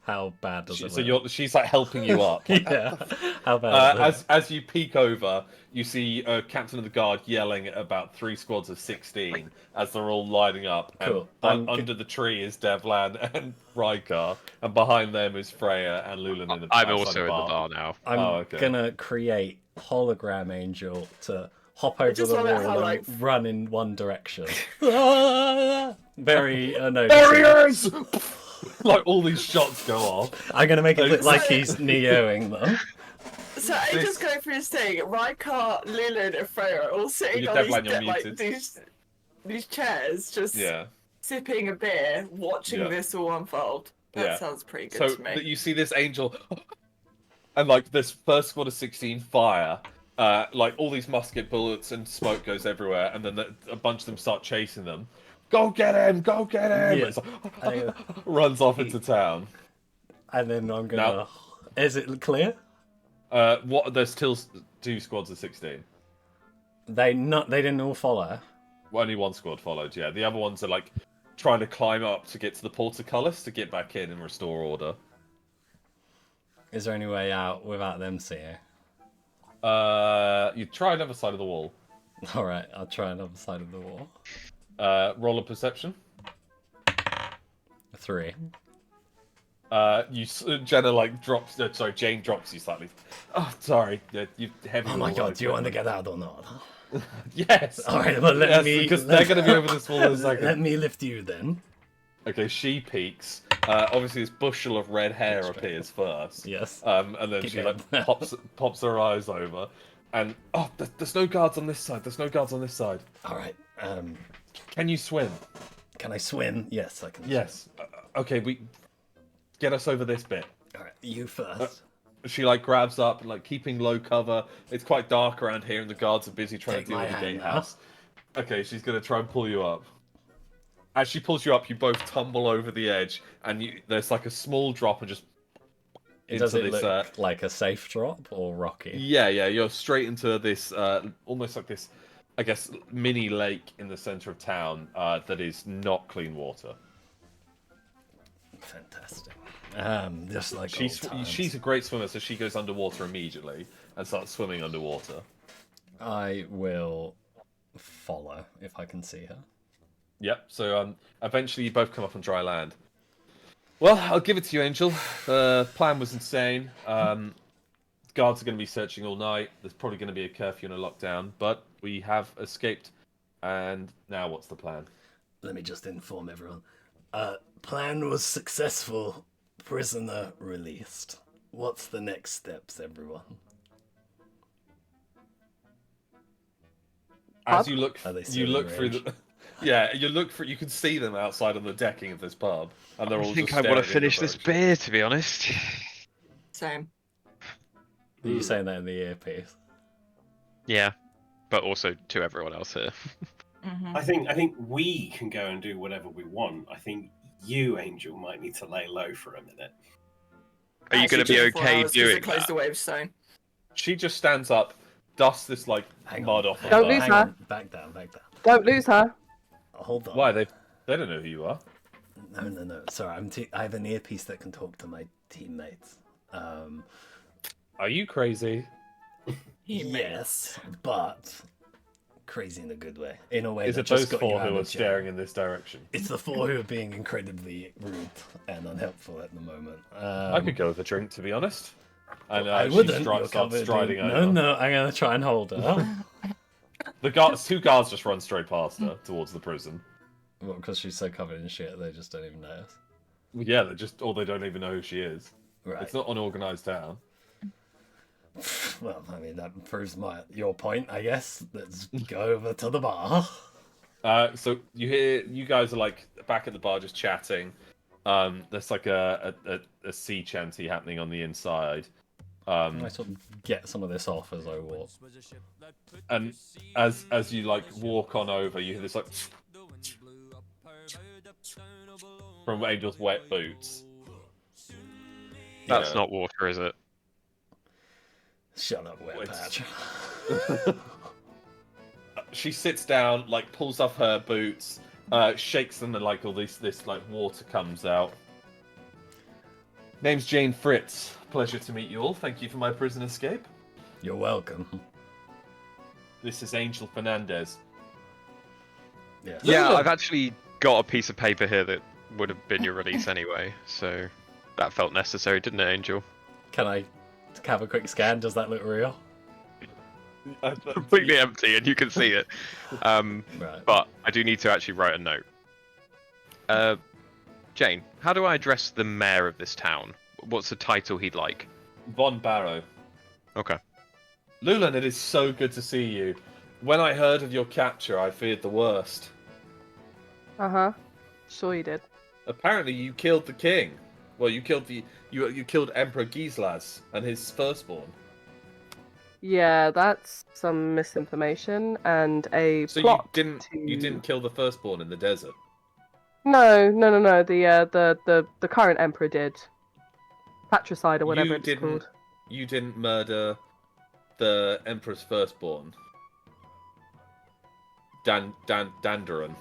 How bad does it So look? she's like helping you up. Yeah. How bad? As you peek over, you see Captain of the Guard yelling at about 3 squads of 16 as they're all lining up. Cool. And under the tree is Devlan and Rykar, and behind them is Freya and Lulan in the I'm outside also in the bar now. I'm okay. gonna create hologram angel to hop over just the love wall it how, and like- run in one direction. Very no. Barriers! Like all these shots go off. I'm gonna make it look It's- like he's neoing them. So I just go through this thing. Rykar, Lulan, and Freya are all sitting You're on these, definitely like muted. these chairs, just Yeah. sipping a beer, watching Yeah. this all unfold. That Yeah. sounds pretty good So to me. that you see this angel, and like this first squad of 16 fire, like all these musket bullets and smoke goes everywhere, and then a bunch of them start chasing them. Go get him! Go get him! Yeah. It's like, runs off into town. And then I'm gonna. Is it clear? What? There's still 2 squads of 16. They didn't all follow. Only 1 squad followed. Yeah, the other ones are like trying to climb up to get to the portcullis to get back in and restore order. Is there any way out without them seeing? You try another side of the wall. All right, I'll try another side of the wall. Roll a perception. 3. Jenna like drops. Sorry, Jane drops you slightly. Oh, sorry. Yeah, you heavy. Oh my all god, over do you want to it. get out or not? Yes. All right, well let Yes, me. because they're going to be over this wall in a second. Let me lift you then. Okay, she peeks. Obviously, this bushel of red hair That's right. appears first. Yes. And then Keep she going. like pops her eyes over, and there's no guards on this side. There's no guards on this side. All right. Can you swim? Can I swim? Yes, I can. Yes. Okay, we get us over this bit. All right, you first. She like grabs up, like keeping low cover. It's quite dark around here, and the guards are busy trying Take to deal my with the hand gatehouse. Okay, she's gonna try and pull you up. As she pulls you up, you both tumble over the edge, and there's like a small drop, and just Does into it this. look like a safe drop or rocky? Yeah, you're straight into this, almost like this, I guess, mini lake in the center of town that is not clean water. Fantastic. Just like She's a great swimmer, so she goes underwater immediately and starts swimming underwater. I will follow if I can see her. Yep. So eventually you both come up on dry land. Well, I'll give it to you, Angel. The plan was insane. Guards are going to be searching all night. There's probably going to be a curfew and a lockdown, but we have escaped. And now, what's the plan? Let me just inform everyone. Plan was successful. Prisoner released. What's the next steps, everyone? As you look, Are they you still look in through range? the. Yeah, you look for. You can see them outside on the decking of this pub, and they're all. I think just I want to staring in finish the this direction. beer, to be honest. Same. Are you saying that in the earpiece? Yeah, but also to everyone else here. Mm-hmm. I think we can go and do whatever we want. I think you, Angel, might need to lay low for a minute. Are you going to be okay doing Close that? the wave stone. She just stands up, dusts this like Hang mud on. off. Don't of lose her. her. on. Back down, back down. Don't lose her. Hold on. Why they don't know who you are. No. Sorry, I have an earpiece that can talk to my teammates. Are you crazy? Yes, but crazy in a good way. In a way Is that it just those got you 4 out who of are jail. staring in this direction? It's the 4 who are being incredibly rude and unhelpful at the moment. I could go with a drink, to be honest. And I she wouldn't. You're starts covered striding in... over. No, I'm gonna try and hold her. The guards, 2 guards just run straight past her towards the prison. Well, because she's so covered in shit, they just don't even notice. Yeah, they don't even know who she is. Right. It's not an organized town. Well, I mean that proves your point, I guess. Let's go over to the bar. So you guys are like back at the bar just chatting. There's like a sea chanty happening on the inside. I sort of get some of this off as I walk. And as you like walk on over, you hear this like from Angel's wet boots. That's Yeah. not water, is it? Shut up, wet It's- patch. She sits down, like pulls off her boots, shakes them, and like all this like water comes out. Name's Jane Fritz. Pleasure to meet you all. Thank you for my prison escape. You're welcome. This is Angel Fernandez. Yes. Yeah, Luna. I've actually got a piece of paper here that would have been your release anyway, so that felt necessary, didn't it, Angel? Can I have a quick scan? Does that look real? Completely empty, and you can see it. Right. But I do need to actually write a note. Jane, how do I address the mayor of this town? What's the title he'd like? Von Barrow. Okay. Lulan, it is so good to see you. When I heard of your capture, I feared the worst. Uh-huh. Sure you did. Apparently, you killed the king. Well, you killed you killed Emperor Gislas and his firstborn. Yeah, that's some misinformation and a So plot you didn't kill the firstborn in the desert. No. The current emperor did. Patricide or whatever it's called. You didn't murder the emperor's firstborn. Dandaran.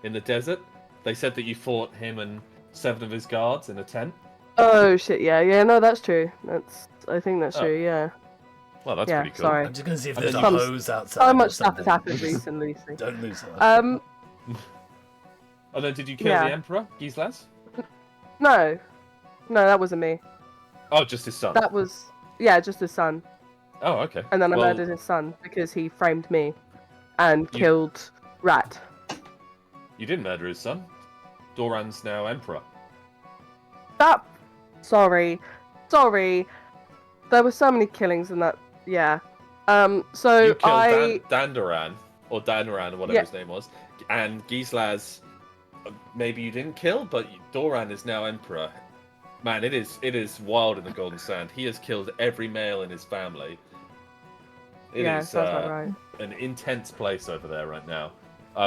In the desert? They said that you fought him and 7 of his guards in a tent. Oh shit! Yeah. No, that's true. I think that's Oh. true. Yeah. Well, that's Yeah, pretty cool. sorry. I'm just gonna see if And there's a then you- hose outside. So or much stuff has something. happened recently. Don't lose that. And then did you kill Yeah. the emperor, Gislas? No, that wasn't me. Oh, just his son. That was just his son. Oh, okay. And then I Well, murdered his son because he framed me and You- killed Rat. You didn't murder his son. Doran's now emperor. That. Sorry. There were so many killings in that. Yeah. So You killed I. Dandaran, or Danaran, or whatever Yeah. his name was, and Gislas. Maybe you didn't kill, but Doran is now emperor. Man, it is wild in the Golden Sand. He has killed every male in his family. It Yeah, is sounds about right. an intense place over there right now.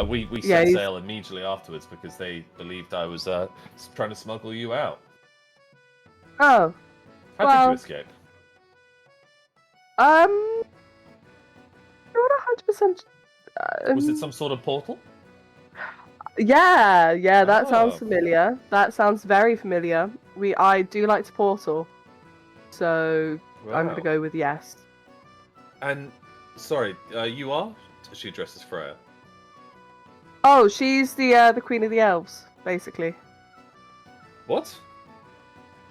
We Yeah, set he's- sail immediately afterwards because they believed I was trying to smuggle you out. Oh. How did Well- you escape? Not 100%. Was it some sort of portal? Yeah, that Oh. sounds familiar. That sounds very familiar. I do like to portal, so I'm Wow. gonna go with yes. And sorry, you are? She addresses Freya. Oh, she's the queen of the elves, basically. What?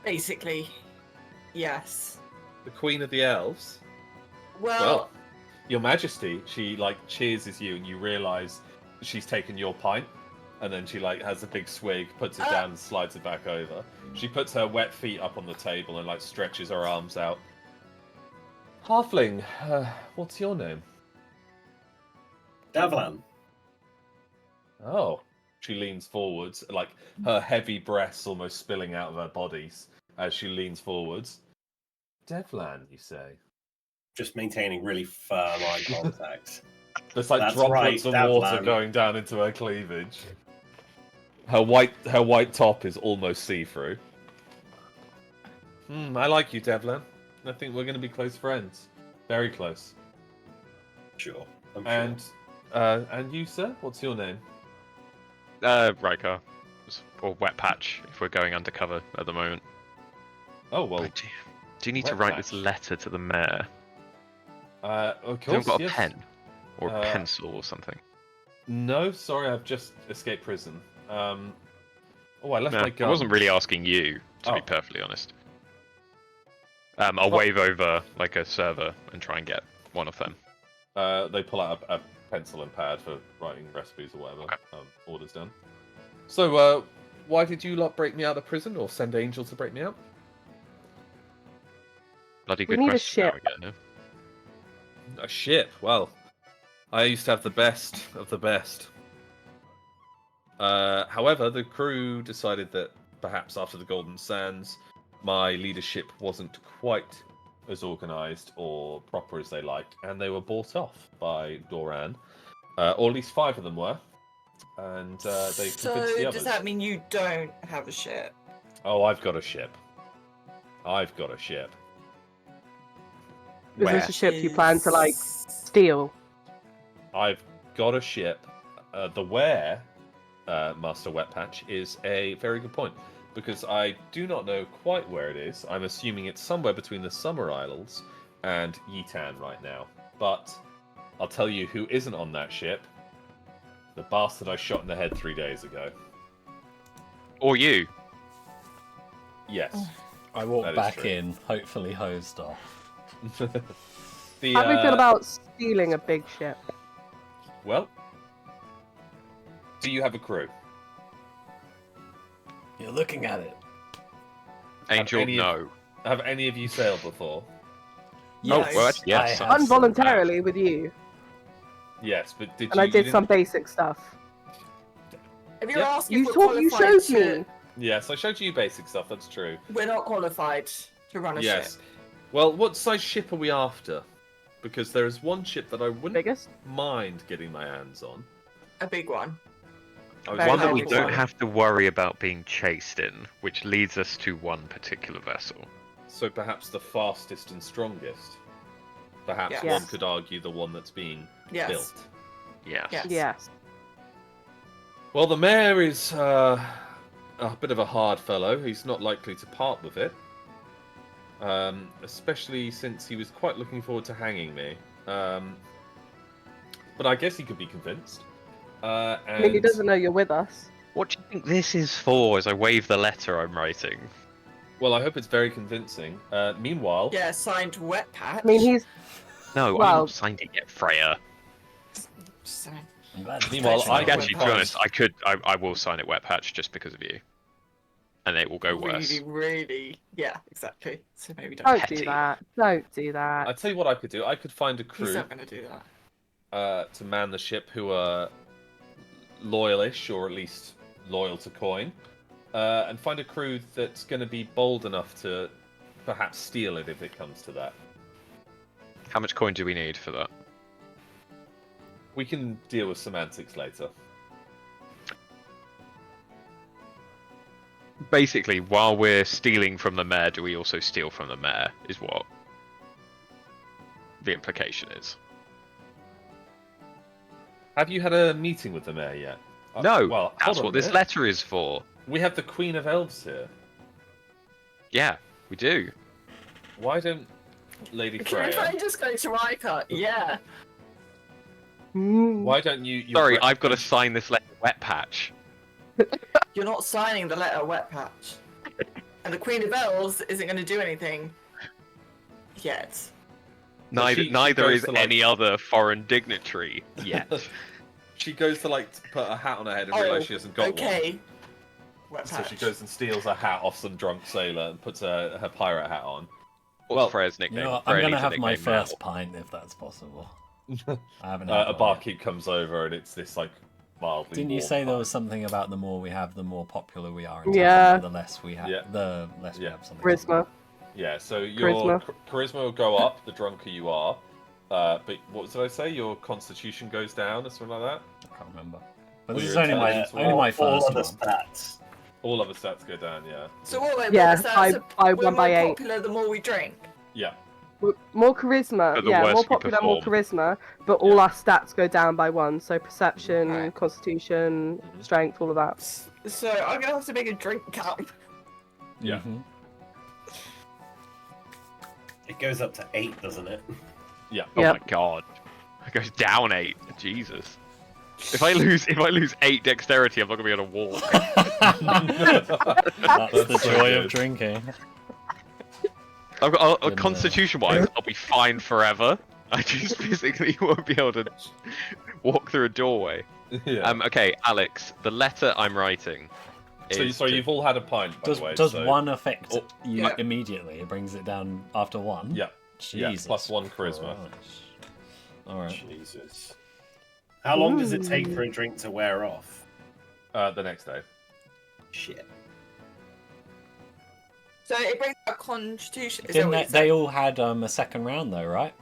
Basically, yes. The Queen of the Elves? Well, Well, Your Majesty, she cheerses you, and you realise she's taken your pint, and then she has a big swig, puts it down, and slides it back over. She puts her wet feet up on the table and stretches her arms out. Halfling, what's your name? Davlan. Oh, she leans forwards, her heavy breasts almost spilling out of her bodies as she leans forwards. Devlan, you say? Just maintaining really firm eye contact. There's That's droplets right, of water Davlan. going down into her cleavage. Her white top is almost see-through. I like you, Devlan. I think we're going to be close friends. Very close. Sure. I'm And you, sir? What's your name? Riker. Or Wet Patch, if we're going undercover at the moment. Oh, well, Do you need to Wet write Patch. this letter to the mayor? of Have you course, got a yes. pen? Or a Uh, pencil or something? No, sorry, I've just escaped prison. I left No, my I gun. wasn't really asking you, to be Oh. perfectly honest. I'll wave over a server and try and get one of them. They pull out a pencil and pad for writing recipes or whatever. Orders done. So, why did you lot break me out of prison, or send Angel to break me out? Bloody We good need a question now ship. again, A ship. Well, I used to have the best of the best. However, the crew decided that perhaps after the Golden Sands, my leadership wasn't quite as organised or proper as they liked, and they were bought off by Doran. Or at least 5 of them were. And they so convinced the others. does that mean you don't have a ship? Oh, I've got a ship. I've got a ship. Is this a ship you plan to steal? I've got a ship. The where, Master Wetpatch, is a very good point. because I do not know quite where it is. I'm assuming it's somewhere between the Summer Isles and Yitan right now. But I'll tell you who isn't on that ship. The bastard I shot in the head 3 days ago. Or you. Yes. I walk That is back true. in, hopefully hosed off. The, How do we feel about stealing a big ship? Well, do you have a crew? You're looking at it. Angel, any of- no. Have any of you sailed before? Oh, well, Yes, yes, I have Involuntarily with you, Yes, but did and you? I you did didn't- some basic stuff. If you're Yep. asking You for taught, you qualified showed to- me. Yes, I showed you basic stuff. That's true. We're not qualified to run a Yes. ship. Well, what size ship are we after? Because there is one ship that I wouldn't Biggest. mind getting my hands on. A big one. I was Very One that we big don't one. have to worry about being chased in, which leads us to one particular vessel. So perhaps the fastest and strongest. Perhaps Yes. one Yes. could argue the one that's being Yes. built. Yes. Yes. Yes. Well, the mayor is a bit of a hard fellow. He's not likely to part with it. Especially since he was quite looking forward to hanging me. But I guess he could be convinced. I mean, he And- doesn't know you're with us. What do you think this is for as I wave the letter I'm writing? Well, I hope it's very convincing. Meanwhile, Yeah, signed wet patch. I mean, he's No, I've Well- not signed it yet, Freya. Just saying. I'm glad it's Meanwhile, taken I a Actually, while. to be honest, I will sign it wet patch just because of you. And it will go worse. Really, really. Yeah, exactly. So maybe don't. don't petty. do that. Don't do I that. tell you what I could do. I could find a He's crew not going to do that. to man the ship who are loyalish, or at least loyal to coin, and find a crew that's going to be bold enough to perhaps steal it if it comes to that. How much coin do we need for that? We can deal with semantics later. Basically, while we're stealing from the mayor, do we also steal from the mayor? Is what the implication is. Have you had a meeting with the mayor yet? No, Well, that's hold on what a this minute. letter is for. We have the Queen of Elves here. Yeah, we do. Why don't Lady Can I Freya? just go to Riker? Yeah. Mm. Why don't you? Sorry, I've got to sign this letter wet patch. You're not signing the letter wet patch. And the Queen of Elves isn't going to do anything yet. she Neither goes is to, like- any other foreign dignitary yet. She goes to put a hat on her head and Oh, realize she hasn't got one. Okay. Wet So patch. she goes and steals a hat off some drunk sailor and puts her pirate hat on. What's Well, Freya's You nickname? know what, Freya I'm gonna needs a have my nickname now. first pint if that's possible. I haven't had A one yet. barkeep comes over and it's this like mildly. Didn't you warm say there pint. was something about the more we have, the more popular we are in town, Yeah. the less we have, Yeah. the less we Yeah. have something. Charisma. Yeah, so your Charisma. charisma will go up the drunker you are. But what did I say? Your constitution goes down or something like that? I can't remember. But Well, this is your only my intelligence will- only my all first other one. stats. All other stats go down, yeah. So what we're Yeah, so I we're won by more 8. popular the more we drink. Yeah. More charisma, But the yeah, worse more you popular, more perform. charisma, but all our stats go down by 1. So perception, Right. constitution, Mhm. strength, all of that. So I'm gonna have to make a drink count. Yeah. Mhm. It goes up to 8, doesn't it? Yeah. Oh Yep. my god. It goes down 8. Jesus. If I lose 8 dexterity, I'm not gonna be able to walk. That's the so joy good. of drinking. I've got Goodness. constitution-wise, I'll be fine forever. I just physically won't be able to walk through a doorway. Yeah. Okay, Alex, the letter I'm writing. Is So you've all had a pint, by Does the way. does so... one affect Oh, you yeah. immediately? It brings it down after 1. Yeah. Yeah, Jesus. plus 1 charisma. All right. Jesus. How long does it take for a drink to wear off? The next day. Shit. So it brings our constitution. Is that Didn't what they, you said? they all had a second round though, right?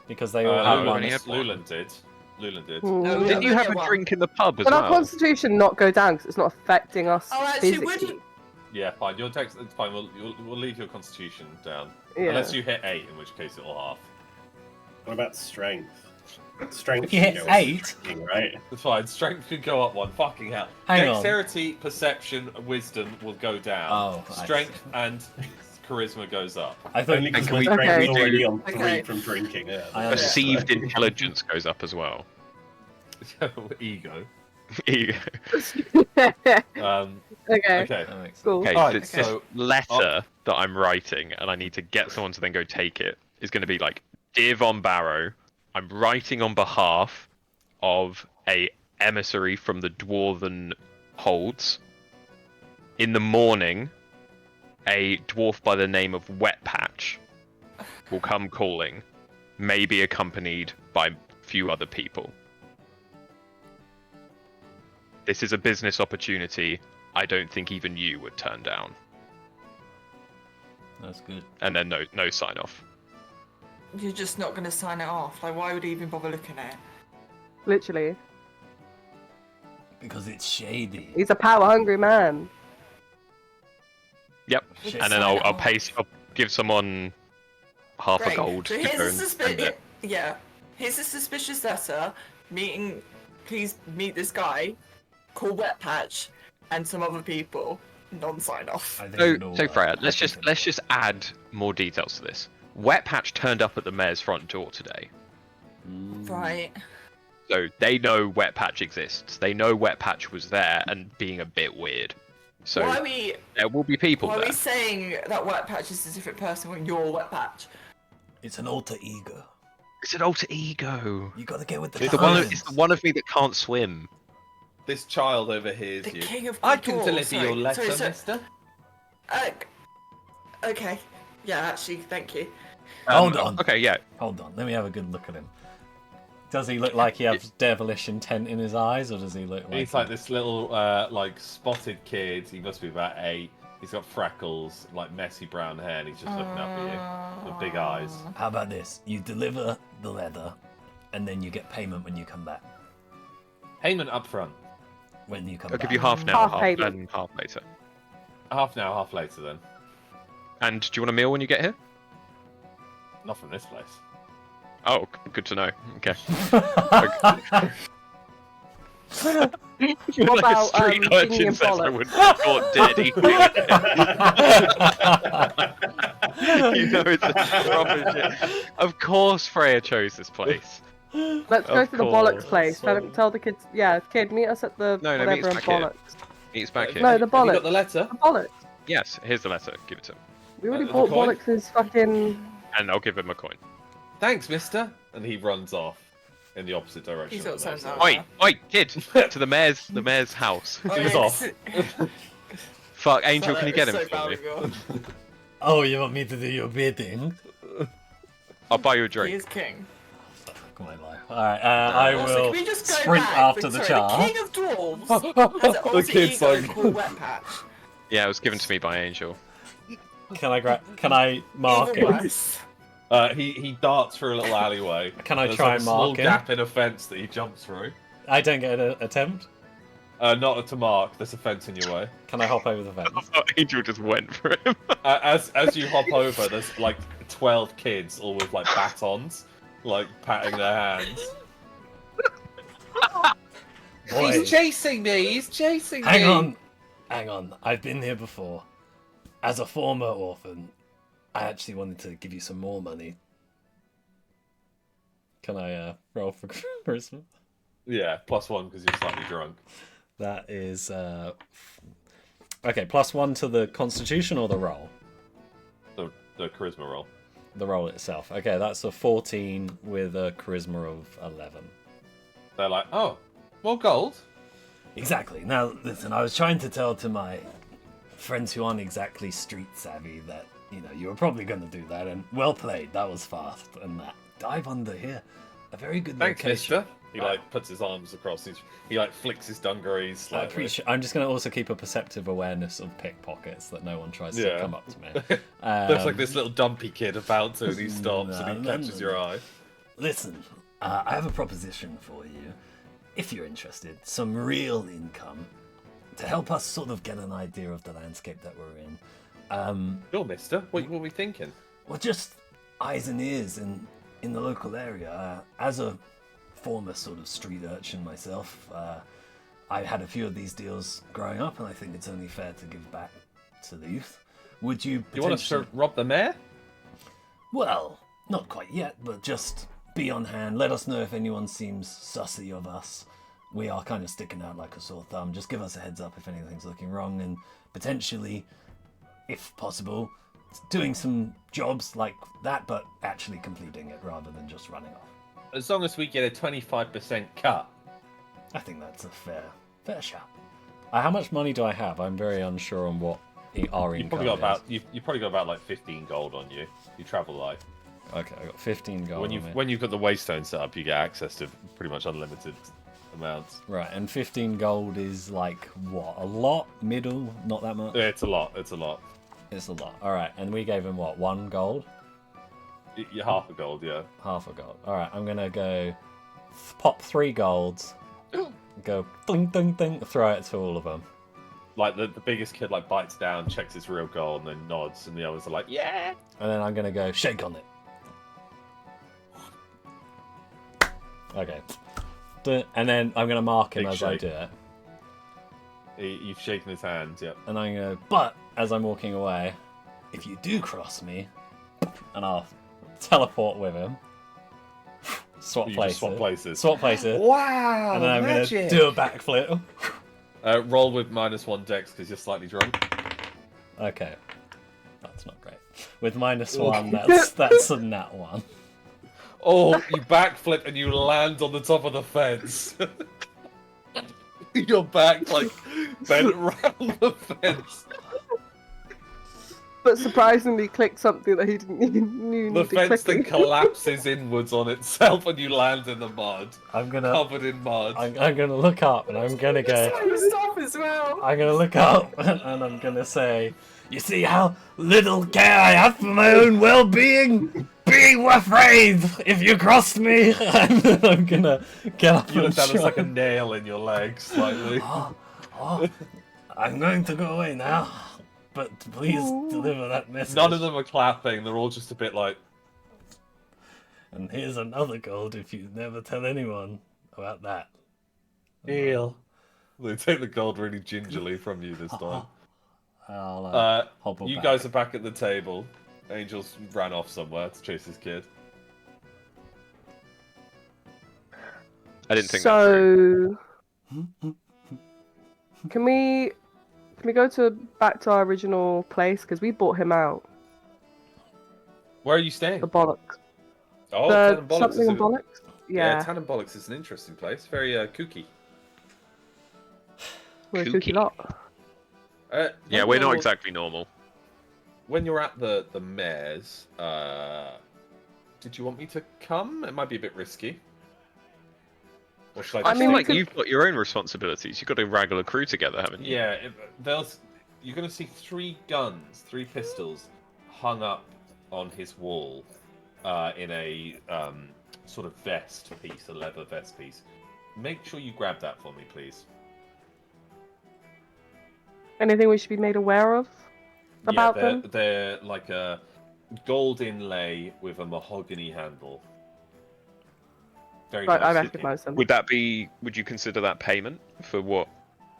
Because they all Uh, had no, one. only had one. Luland did. Luland did. Mm. No, Didn't you have a Yeah. drink in the pub as Can our well? constitution not go down because it's not affecting us Oh, actually, physically? wouldn't. Yeah, fine. Your text, it's fine. We'll leave your constitution down. Yeah. Unless you hit 8, in which case it'll half. What about strength? Strength. If you hit goes 8, drinking, right? It's fine. Strength can go up one. Fucking hell. Hang on. Dexterity, perception, wisdom will go down. Oh, I Strength see. and charisma goes up. I thought Only because can my we- strength Okay. is already on 3 Okay. from drinking. Yeah, I that's understand. Perceived intelligence goes up as well. Ego. Okay, Okay, Okay. that makes sense. cool. Alright, this so letter that I'm writing, and I need to get someone to then go take it, is going to be like, Dear Von Barrow, I'm writing on behalf of a emissary from the Dwarven Holds. In the morning, a dwarf by the name of Wet Patch will come calling, maybe accompanied by a few other people. This is a business opportunity I don't think even you would turn down. That's good. And then no sign off. You're just not going to sign it off. Like, why would he even bother looking at it? Literally. Because it's shady. He's a power-hungry man. Yep. Shit. And then Sign it I'll off. I'll give someone half a Great. gold. So to here's go a and send suspicious. it. Yeah. Here's a suspicious letter. Please meet this guy. Call Wet Patch and some other people. Non-sign off. I think So, we know so that. Freya, I let's think just add more details to this. Wet Patch turned up at the mayor's front door today, Right. so they know Wet Patch exists. They know Wet Patch was there and being a bit weird. So Why are we? there will be people Why are there. we saying that Wet Patch is a different person when you're Wet Patch? It's an alter ego. It's an alter ego. You gotta get with the It's the one. times. It's the one of me that can't swim. this child overhears The you. king of I can Dwarves, deliver sorry, your letter, sorry. mister. Okay. Yeah, actually, thank you. Hold on. Okay, yeah. Hold on. Let me have a good look at him. Does he look like he has devilish intent in his eyes, or does he look like He's like this little, like, spotted kid. He must be about 8. He's got freckles, like messy brown hair, and he's just looking up at you with big eyes. How about this? You deliver the leather, and then you get payment when you come back. Payment up front. When you come I'll back. give you half now, Half payment. and half later. Half now, half later then. And do you want a meal when you get here? Not from this place. Oh, good to know. Okay. What about street singing urchin and says I bollocks? wouldn't be caught dead eating. You know it's a proper shit. Of course Freya chose this place. Let's go Of to the bollocks course. place. Tell the kids. Yeah, kid, meet us at the No, meet us whatever and back here. bollocks. He's back here. No, the Have you got bollocks. the letter? The bollocks. Yes, here's the letter. Give it to him. We already The bought coin? bollocks' fucking. And I'll give him a coin. Thanks, mister. And he runs off in the opposite direction. He's of got the some mayor's out. house. Oi, kid! To the mayor's house. Oh, He was yeah, off. Fuck, Angel, that can you was get him so for me? valuable. Oh, you want me to do your bidding? I'll buy you a He drink. is king. Fuck my life. Alright, I Also, will can we just go sprint back? after the Sorry, char. The king of dwarves has an alter kid's ego like- called Wet Patch. Yeah, it was given to me by Angel. Can I mark Even it? worse. He darts through a little alleyway. Can I There's try like and a small mark him? gap in a fence that he jumps through. I don't get an attempt. Not to mark. There's a fence in your way. Can I hop over the fence? Oh, Angel just went for him. As you hop over, there's like 12 kids, all with like batons, like patting their hands. Boy, He's chasing me. He's chasing me. hang on. I've been here before. As a former orphan, I actually wanted to give you some more money. Can I roll for charisma? Yeah, +1 because you're slightly drunk. That is okay. +1 to the Constitution or the roll. The charisma roll. The roll itself. Okay, that's a 14 with a charisma of 11. They're like, oh, more gold. Exactly. Now, listen, I was trying to tell to my friends who aren't exactly street savvy that, you know, you were probably going to do that, and well played, that was fast. And that dive under here, a very good Thanks, location. mister. He like puts his arms across his. He like flicks his dungarees. I Slightly. appreciate. I'm just going to also keep a perceptive awareness of pickpockets that no one tries to Yeah. come up to me. Looks like this little dumpy kid about to, and he stops and he No, catches your eye. Listen, I have a proposition for you. If you're interested, some real income to help us sort of get an idea of the landscape that we're in. Sure, mister. What were we thinking? Well, just eyes and ears in the local area. As a former sort of street urchin myself. I had a few of these deals growing up, and I think it's only fair to give back to the youth. Would you You want us to rob the mayor? Well, not quite yet, but just be on hand. Let us know if anyone seems sussy of us. We are kind of sticking out like a sore thumb. Just give us a heads up if anything's looking wrong, and potentially, if possible, doing some jobs like that, but actually completing it rather than just running off. As long as we get a 25% cut. I think that's a fair shout. How much money do I have? I'm very unsure on what our You income probably got is. about you probably got about like 15 gold on you. You travel light. Okay, I got 15 gold. When you've got the waystone set up, you get access to pretty much unlimited amounts. Right, and 15 gold is like what? A lot? Middle? Not that much? It's a lot. It's a lot. It's a lot. Alright, and we gave him what? 1 gold? You're half a gold, yeah. Half a gold. Alright, I'm gonna go pop 3 golds. Go ding ding ding, throw it to all of them. Like the biggest kid like bites down, checks his real gold, and then nods, and the others are like, yeah. And then I'm gonna go shake on it. Okay. And then I'm gonna mark him Big as I shake. do it. You've shaken his hand, yep. And I'm gonna, but as I'm walking away, if you do cross me, and I'll teleport with him, swap You places. just swap places. Swap places. Wow, And then I'm magic. gonna do a backflip. Roll with -1 dex because you're slightly drunk. Okay. That's not great. With -1, that's a nat 1. Oh, you backflip and you land on the top of the fence. Your back like bent around the fence. But surprisingly, clicked something that he didn't knew The needed fence then clicking. collapses inwards on itself and you land in the mud. I'm gonna Covered in mud. I'm gonna look up and I'm gonna go. Stop as well. I'm gonna look up and I'm gonna say, "You see how little care I have for my own well-being? Be afraid if you cross me." And then I'm gonna get up You and look down, there's try. like a nail in your leg slightly. Oh, I'm going to go away now, but please deliver that message. None of them are clapping, they're all just a bit like, And here's another gold if you never tell anyone about that. deal. They take the gold really gingerly from you this time. I'll hobble You back. guys are back at the table. Angel's ran off somewhere to chase his kid. I didn't think that through. So, can we go back to our original place because we bought him out? Where are you staying? The bollocks. Oh, The Tannenbollocks something is and bollocks. yeah, Yeah, Tannenbollocks is an interesting place. Very kooky. we're a kooky. kooky lot. Yeah, when we're not you're- exactly normal. When you're at the mayor's, did you want me to come? It might be a bit risky. Or should I I just mean, I we feel like could- you've got your own responsibilities. You've got to wrangle a crew together, haven't you? Yeah, you're going to see 3 guns, 3 pistols hung up on his wall in a sort of vest piece, a leather vest piece. Make sure you grab that for me, please. Anything we should be made aware of about yeah, them? they're like a gold inlay with a mahogany handle. Very Right, I nice looking. recognise them. Would you consider that payment for what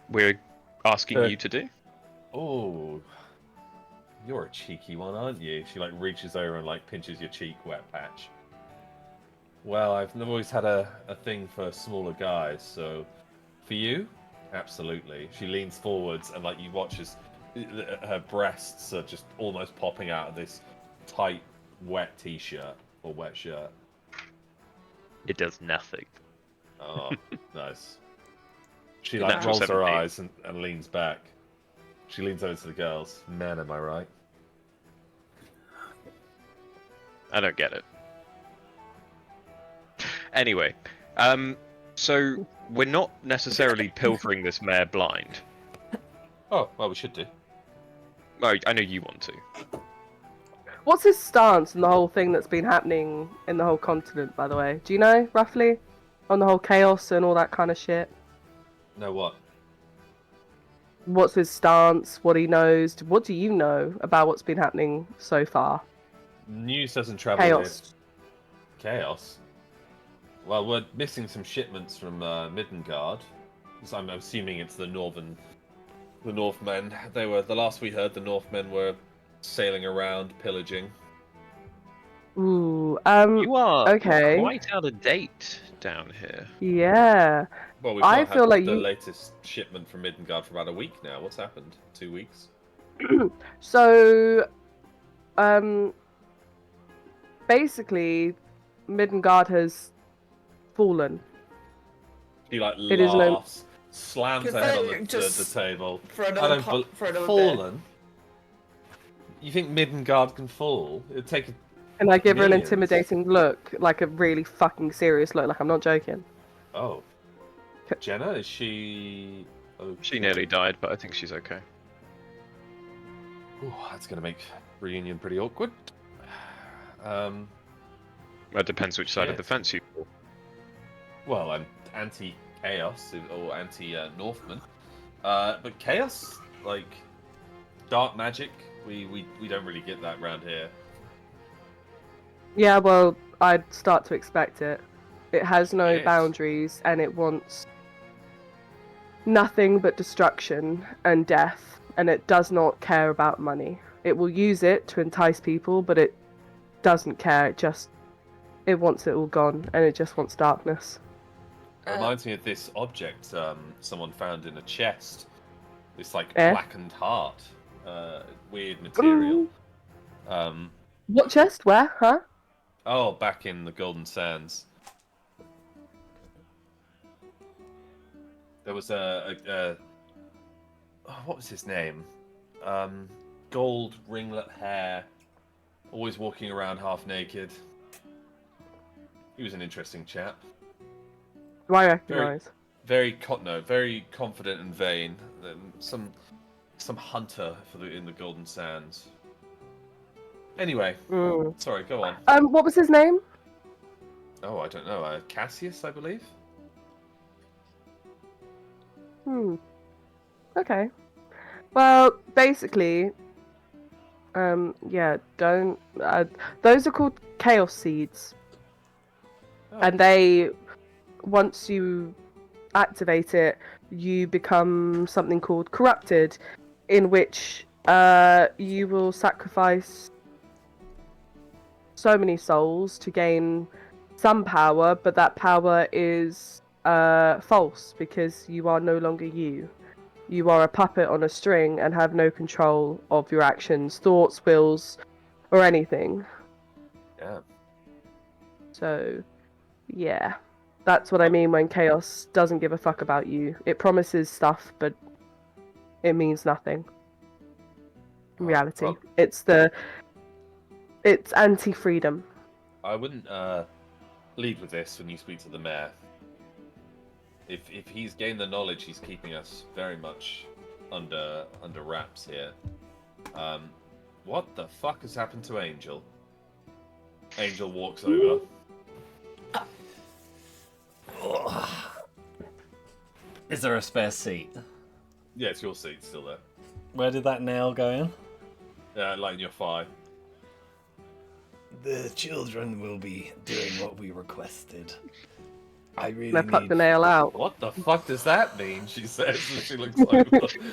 we're asking you to do? Oh, you're a cheeky one, aren't you? She like reaches over and like pinches your cheek, wet patch. Well, I've always had a thing for smaller guys, so for you, absolutely. She leans forwards and like you watch as her breasts are just almost popping out of this tight, wet t-shirt or wet shirt. It does nothing. Oh, nice. She Your like natural rolls her 17. eyes and leans back. She leans over to the girls. Man, am I right? I don't get it. Anyway, so we're not necessarily pilfering this mare blind. Oh, well, we should do. Oh, I know you want to. What's his stance on the whole thing that's been happening in the whole continent, by the way? Do you know, roughly? On the whole chaos and all that kind of shit? Know what? What's his stance? What he knows? What do you know about what's been happening so far? News doesn't travel. Chaos. Chaos. Well, we're missing some shipments from Middengard. So I'm assuming it's the Northmen. They were the last we heard. The Northmen were sailing around, pillaging. Ooh. You are Okay. quite out of date down here. Yeah. Well, we've I not feel had like the you. latest shipment from Middengard for about a week now. What's happened? 2 weeks? So, um, basically, Middengard has fallen. He like It is no. laughs, slams Could her head they on the just table. for I another don't for another bit. fallen. You think Middengard can fall? It'd take. And I give her an Millions. intimidating look, like a really fucking serious look, like I'm not joking. Oh, Jenna, is she? Okay? She nearly died, but I think she's okay. Ooh, that's gonna make reunion pretty awkward. Well, it depends which side of the Yes. fence you fall. Well, I'm anti-chaos or anti-Northman, but chaos, like dark magic, we don't really get that around here. Yeah, well, I'd start to expect it. It has no Yes. boundaries, and it wants nothing but destruction and death, and it does not care about money. It will use it to entice people, but it doesn't care. It wants it all gone, and it just wants darkness. It reminds me of this object someone found in a chest. This like Eh? blackened heart, weird material. What chest? Where? Huh? Oh, back in the Golden Sands. There was what was his name? Gold ringlet hair, always walking around half naked. He was an interesting chap. Do I recognise? Very confident and vain. Some hunter in the Golden Sands. Anyway, sorry, go on. What was his name? Oh, I don't know. Cassius, I believe. Okay. Well, basically, yeah, don't. Those are called chaos seeds, Oh. and once you activate it, you become something called corrupted, in which you will sacrifice so many souls to gain some power, but that power is false because you are no longer you. You are a puppet on a string and have no control of your actions, thoughts, wills, or anything. Yeah. So, yeah. That's what I mean when chaos doesn't give a fuck about you. It promises stuff, but it means nothing. In reality. well- It's anti-freedom. I wouldn't lead with this when you speak to the mayor. If he's gained the knowledge, he's keeping us very much under wraps here. What the fuck has happened to Angel? Angel walks over. Is there a spare seat? Yeah, it's your seat still there. Where did that nail go in? Like in your thigh. The children will be doing what we requested. I really And I pluck the nail out. What the fuck does that mean? She says as she looks over.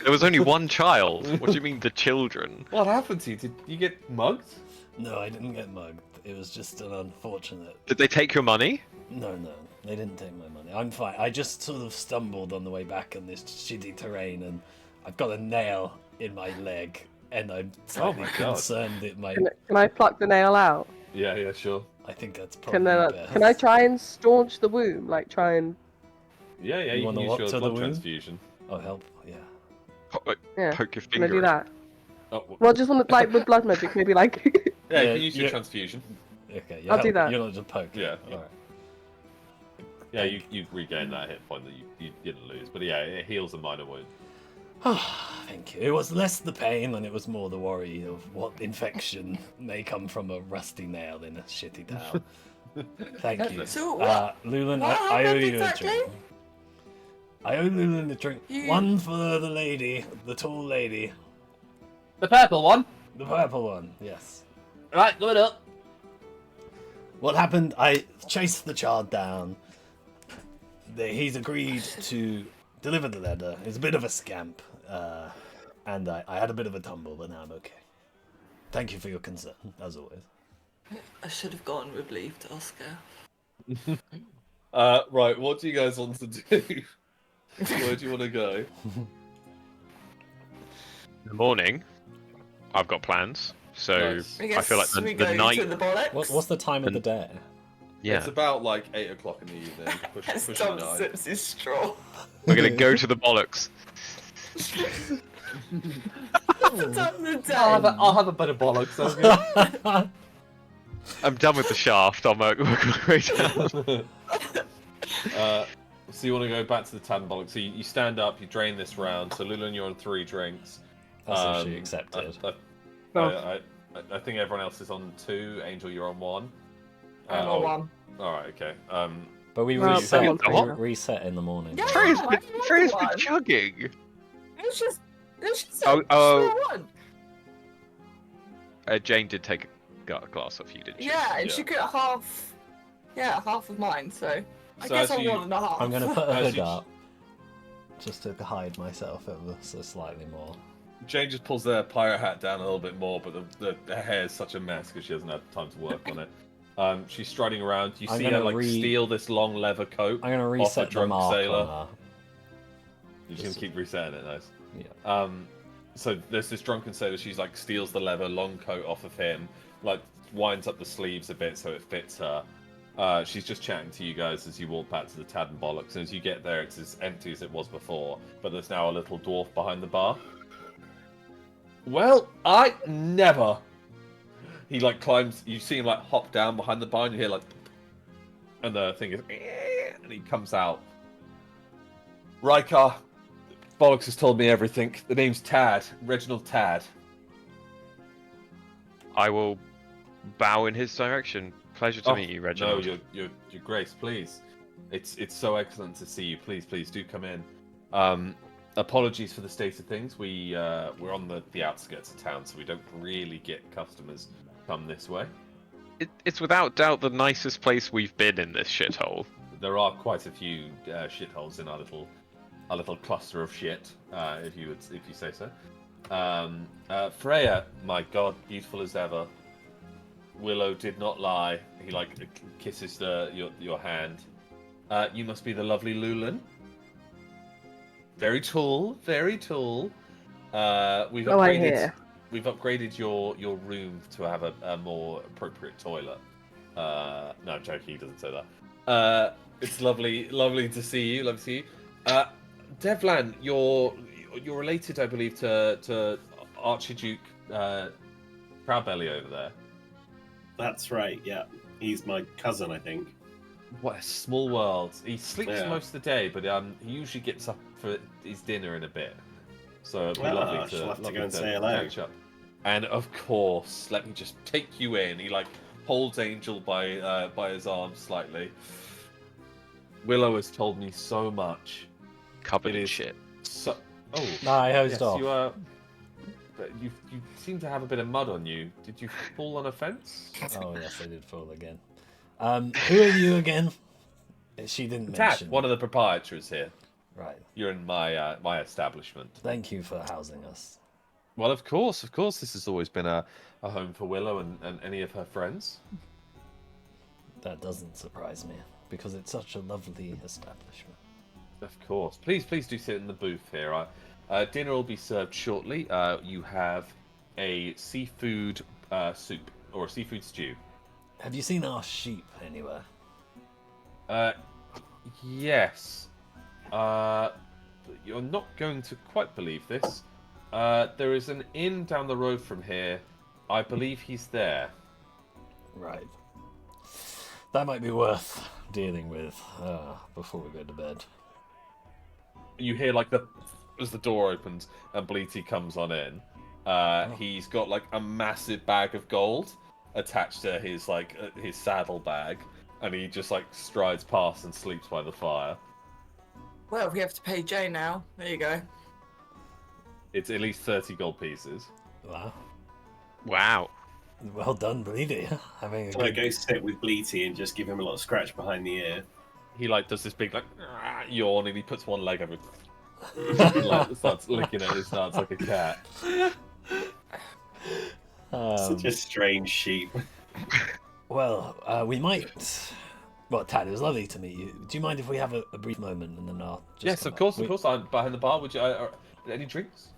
There was only one child. What do you mean the children? What happened to you? Did you get mugged? No, I didn't get mugged. It was just an unfortunate. Did they take your money? No, they didn't take my money. I'm fine. I just sort of stumbled on the way back on this shitty terrain, and I've got a nail in my leg, and I'm slightly my God. concerned it might. Can I pluck the nail out? Yeah, sure. I think that's probably best. Can I try and staunch the wound? Like try and Yeah, You you can wanna use what your to the blood wound? transfusion. Oh, help! Yeah. yeah. Poke your Can I finger. do that? Oh, Well, just want to like with blood magic, maybe like. yeah, you Yeah, can use your yeah. transfusion. Okay. I'll do that. You're not just poke. Yeah. All right. Yeah, you regain that hit point that you didn't lose. But yeah, it heals a minor wound. Thank you. It was less the pain and it was more the worry of what infection may come from a rusty nail in a shitty town. Thank you. So what? Lulan, What I owe happened you exactly? a drink. I owe Lulan a drink. You- One for the lady, the tall lady. The purple one. The purple one, yes. Right, good up. What happened? I chased the child down. he's agreed to deliver the letter. He's a bit of a scamp, and I had a bit of a tumble, but now I'm okay. Thank you for your concern, as always. I should have gone with leave to Oscar. Right, what do you guys want to do? Where do you want to go? In the morning, I've got plans. So Nice. I I guess feel like we the go night. to the bollocks. What's the time of the day? Yeah, It's about like 8 o'clock in the evening. As Pushing Tom 9. sips his straw. we're gonna go to the bollocks. What's the time of the day? I'll have a bit of bollocks. Okay? I'm done with the shaft. I'll work my way down. So you want to go back to the tavern bollocks. So you stand up, you drain this round. So Lulan, you're on 3 drinks. That's actually accepted. I think everyone else is on 2. Angel, you're on 1. I'm on one. Alright, okay. But we Well, reset, someone's we on. reset in the morning. Yeah. Trey's why been, do you want Trey's one? been chugging. Let's just Oh. one. Jane did take a glass off you, didn't she? Yeah, and Yeah. she got half. Yeah, half of mine. So I So guess as I'm you- 1.5. I'm going to put a As hood you- up just to hide myself ever so slightly more. Jane just pulls their pirate hat down a little bit more, but the hair is such a mess because she hasn't had time to work on it. She's striding around. You I'm see her gonna like steal this long leather coat. I'm going to off a reset the drunk mark sailor. on her. You just keep resetting it, nice. Yeah. So there's this drunken sailor. She's like steals the leather long coat off of him, like winds up the sleeves a bit so it fits her. She's just chatting to you guys as you walk back to the Tad and Bollocks. And as you get there, it's as empty as it was before, but there's now a little dwarf behind the bar. Well, I never. He like climbs. You see him like hop down behind the bar, and you hear like, and the thing is, and he comes out. Riker, Bollocks has told me everything. The name's Tad, Reginald Tad. I will bow in his direction. Pleasure to meet you, Reginald. No, your Grace, please. It's so excellent to see you. Please do come in. Apologies for the state of things. We're on the outskirts of town, so we don't really get customers come this way. It's without doubt the nicest place we've been in this shithole. There are quite a few shitholes in our little cluster of shit, if you say so. Freya, my God, beautiful as ever. Willow did not lie. He like kisses your hand. You must be the lovely Lulan. Very tall, very tall. We've Oh, I upgraded. hear. We've upgraded your room to have a more appropriate toilet. No, I'm joking. He doesn't say that. It's lovely to see you. Love to see you. Devlan, you're related, I believe, to Archduke Proudbelly over there. That's right, yeah. He's my cousin, I think. What a small world. He sleeps Yeah. most of the day, but he usually gets up for his dinner in a bit. So it'd be Well, lovely I shall have to lovely go and say hello. catch up. And of course, let me just take you in. He like holds Angel by his arm slightly. Willow has told me so much. Covered It in is- shit. So No, I hosed yes, off. you are. But you seem to have a bit of mud on you. Did you fall on a fence? Oh yes, I did fall again. Who are you again? She didn't Tad, mention. one of the proprietors here. Right. You're in my establishment. Thank you for housing us. Well, of course. This has always been a home for Willow and any of her friends. That doesn't surprise me because it's such a lovely establishment. Of course. Please do sit in the booth here. Dinner will be served shortly. You have a seafood soup or a seafood stew. Have you seen our sheep anywhere? Yes. You're not going to quite believe this. There is an inn down the road from here. I believe he's there. Right. That might be worth dealing with before we go to bed. You hear like as the door opens and Bleaty comes on in. He's got like a massive bag of gold attached to his his saddle bag, and he just like strides past and sleeps by the fire. Well, we have to pay Jay now. There you go. It's at least 30 gold pieces. Wow. Wow. Well done, Bleedy. Having a So I good... go sit with Bleaty and just give him a little scratch behind the ear. he like does this big like yawn, and he puts one leg over, and, like starts licking at his nuts like a cat. Such a strange sheep. Well, we might. Well, Tad, it was lovely to meet you. Do you mind if we have a brief moment and then I'll just Yes, come of back? course, of course. I'm behind the bar. Would you any drinks?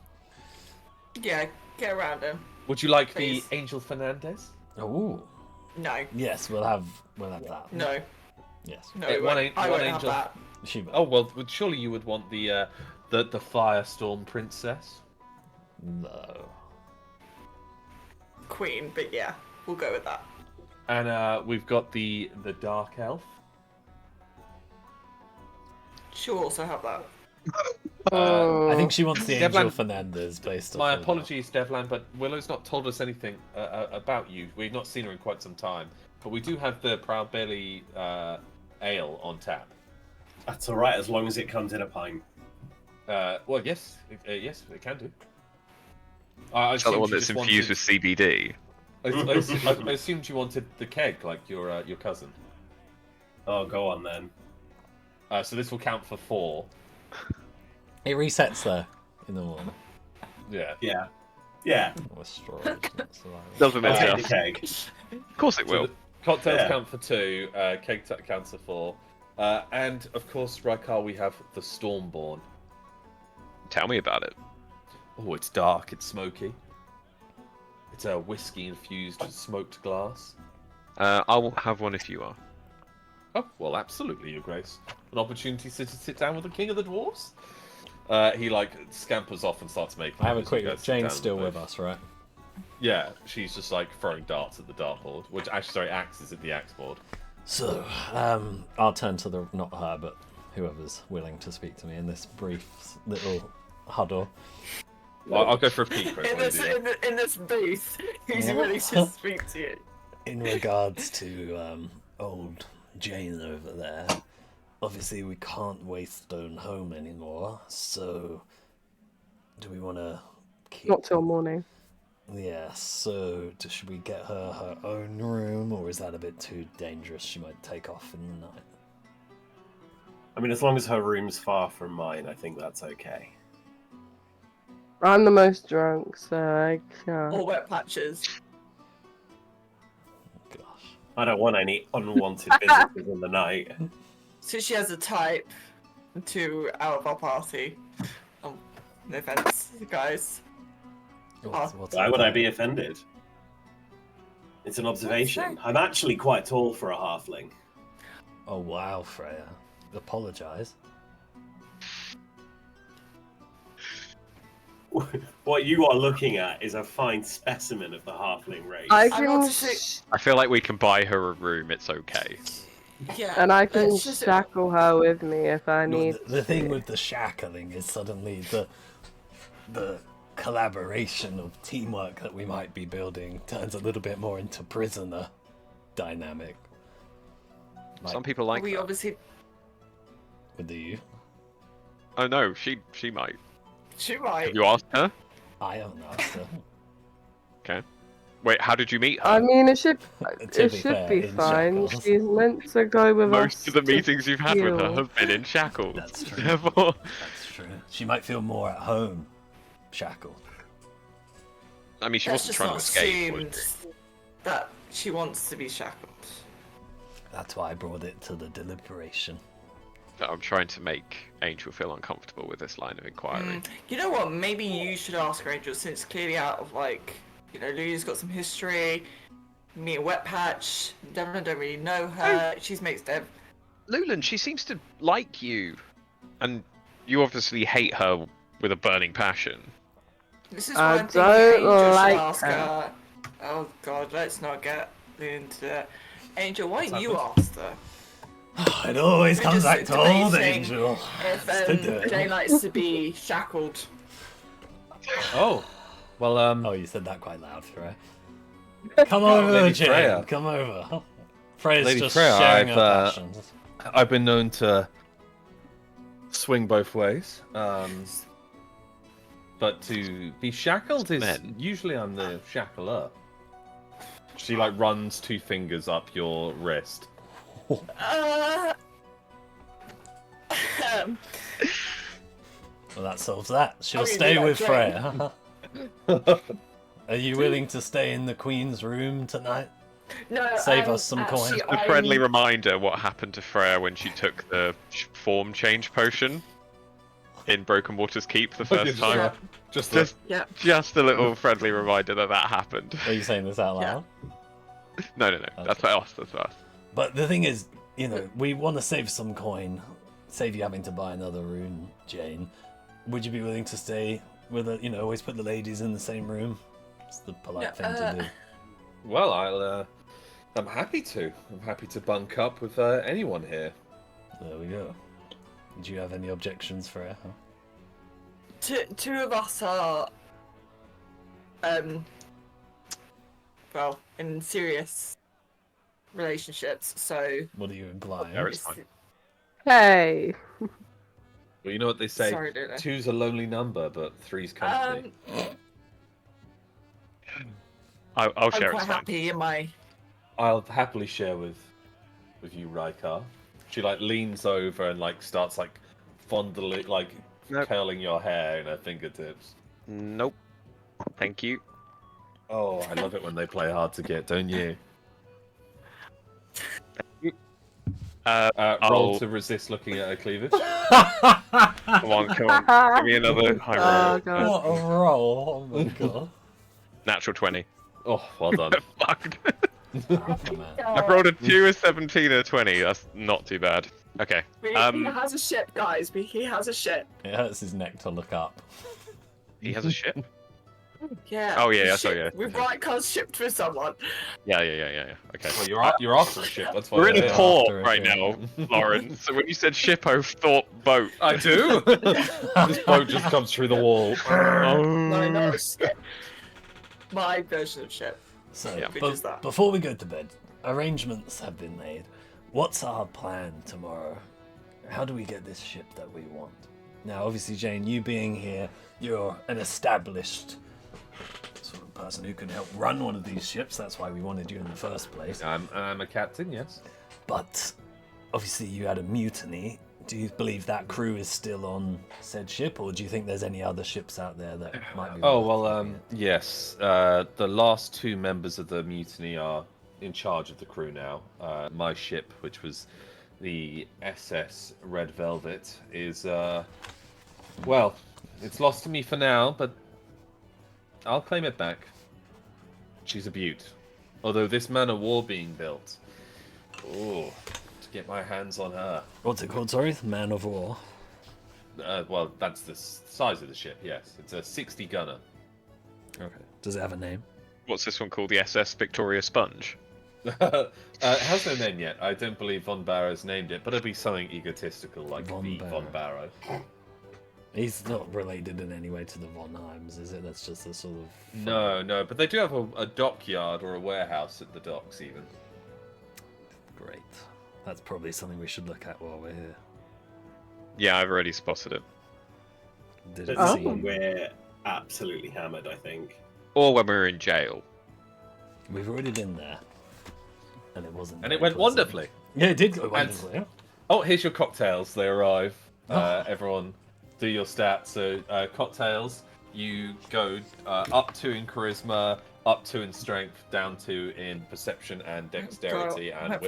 Yeah, get around him. Would you like Please. the Angel Fernandez? Oh, No, yes, we'll have that. no, Yes. no. One One, an- I one won't angel. have that. She. Oh well, surely you would want the Firestorm Princess. No. Queen, but yeah, we'll go with that. And we've got the Dark Elf. She'll also have that. Oh. I think she wants the Devlan- Angel Fernandez based off. My of- apologies, Devlan, but Willow's not told us anything about you. We've not seen her in quite some time, but we do have the Proud Belly ale on tap. That's all right as long as it comes in a pint. Well, yes, yes, it can do. I Is that the assumed one you that's just infused with CBD? I assumed you wanted the keg, like your cousin. Oh, go on then. So this will count for 4. It resets there in the morning. Yeah. Yeah. Yeah. With straws. That's right. Doesn't I'll take adjust. the cake. Of course it So will. the cocktails Yeah. count for 2, keg counts for 4. And of course, Raikar, we have the Stormborn. Tell me about it. Oh, it's dark, it's smoky. It's a whiskey-infused smoked glass. I will have one if you are. Oh, well, absolutely, Your Grace. An opportunity to sit down with the King of the Dwarves? He, like, scampers off and starts making... I have a as you quick guys look. sit down Jane's still with both. us, right? Yeah, she's just, like, throwing darts at the dartboard. Which, actually, sorry, axes at the axe board. So, I'll turn to the not her, but whoever's willing to speak to me in this brief little huddle. I'll go for a peek. Chris, In while you this, do that. in this booth, who's Yeah. willing to speak to you? In regards to old Jane over there, obviously we can't waste Stone home anymore. So, do we want to keep? Not till morning. Yeah. So, should we get her her own room, or is that a bit too dangerous? She might take off in the night. I mean, as long as her room's far from mine, I think that's okay. I'm the most drunk, so I can't. Or wet patches. Gosh. I don't want any unwanted visitors in the night. So she has a type to out of our party. Oh, no offense, guys. What's Why up would I there? be offended? It's an observation. I'm actually quite tall for a halfling. Oh wow, Freya. Apologise. What you are looking at is a fine specimen of the halfling race. I I'm can, not sick. I feel like we can buy her a room. It's okay. Yeah. and I can it's just- shackle her with me if I No, need. the thing with the shackling is suddenly the collaboration of teamwork that we might be building turns a little bit more into prisoner dynamic. Like Some people like we that. obviously. with you. Oh no, she might. She might. Have you asked her? I haven't asked her. Okay. Wait, how did you meet her? I mean, it should To it be should fair, be in fine. shackles. She's meant to go with Most us. of the to meetings you've had with her heal. have been in shackles. That's true. Therefore, That's true. She might feel more at home shackled. I mean, she Let's wasn't just trying to not escape. assume was that she wants to be shackled. That's why I brought it to the deliberation. she? I'm trying to make Angel feel uncomfortable with this line of inquiry. You know what? Maybe you should ask her, Angel, since clearly out of Lulia's got some history. Me and Wet Patch, Devon don't really know her. She's mates Dev. Lulan, she seems to like you, and you obviously hate her with a burning passion. This is I why I'm thinking don't Angel like should ask her. her. Oh God, let's not get into that. Angel, why don't you happened? ask her It always We're comes just back to old debating Angel. if Still do it. Jane likes to be shackled? Oh, well, Oh, you said that quite loud, Freya. Come over, Lady Jane. Freya. Come over. Freya's Lady just Freya, sharing I've, her passions. I've been known to swing both ways. But to be shackled is Men. usually I'm the shackler. She like runs 2 fingers up your wrist. Um, Well, that solves that. She'll Okay, stay yeah, with Jane. Freya. Are you willing to stay in the Queen's room tonight? no, Save us some coin. actually, A friendly reminder what happened to Freya when she took the form change potion in Broken Waters Keep the first time. Yeah. Just Yeah. Just a little friendly reminder that happened. Are you saying this out Yeah. loud? No. That's for us. That's for us. But the thing is, we want to save some coin. Save you having to buy another room, Jane. Would you be willing to stay with always put the ladies in the same room? It's the polite thing to do. well, I'm happy to. I'm happy to bunk up with anyone here. There we go. Do you have any objections, Freya? Two of us are, well, in serious relationships, so. What are you implying? There it's fine. Hey. Well, you know what they say. Sorry, Luna. Two's a lonely number, but three's company. I'll I'm share quite it's fine. happy in my. I'll happily share with you, Raikar. She leans over and starts fondling, Nope. curling your hair in her fingertips. Nope. Thank you. Oh, I love it when they play hard to get, don't you? Roll I'll... to resist looking at her cleavage. Come on. Give me another high roll. Oh, God. What a roll! Oh my god. Natural 20. Oh, well done. Fucked. Oh, man. I've rolled a 2, a 17, and a 20. That's not too bad. Okay. He has a ship, guys. He has a ship. It hurts his neck to look up. He has a ship? Yeah. Oh, yeah, a I saw, ship. yeah. We've Raikkar's shipped with someone. Yeah. Okay. Well, you're after a ship. That's why We're in you're a here. port After it, right yeah. now, Lauren. So when you said ship, I thought boat. I do. This boat just comes through the wall. No, not a ship. My version of ship. So, Yeah. Which is that? before we go to bed, arrangements have been made. What's our plan tomorrow? How do we get this ship that we want? Now, obviously, Jane, you being here, you're an established sort of person who can help run one of these ships. That's why we wanted you in the first place. I'm a captain, yes. But obviously, you had a mutiny. Do you believe that crew is still on said ship, or do you think there's any other ships out there that might be? Oh, worth well, looking at? yes. The last two members of the mutiny are in charge of the crew now. My ship, which was the SS Red Velvet, is, well, it's lost to me for now, but I'll claim it back. She's a beaut. Although this man of war being built, to get my hands on her. What's it called? Sorry, the Man of War. Well, that's the size of the ship, yes. It's a 60 gunner. Okay. Does it have a name? What's this one called? The SS Victoria Sponge? It has no name yet. I don't believe Von Barrow's named it, but it'll be something egotistical like Von the Barrow. Von Barrow. He's not related in any way to the Von Heims, is it? That's just a sort of... No, but they do have a dockyard or a warehouse at the docks, even. Great. That's probably something we should look at while we're here. Yeah, I've already spotted it. Did it That's Oh. seem... when we're absolutely hammered, I think. Or when we were in jail. We've already been there. And it wasn't And it very went pleasant. wonderfully. Yeah, it did go wonderfully. Oh, here's your cocktails. They arrive. Oh. Everyone, do your stats. So, cocktails, you go up 2 in charisma, up 2 in strength, down 2 in perception and dexterity, and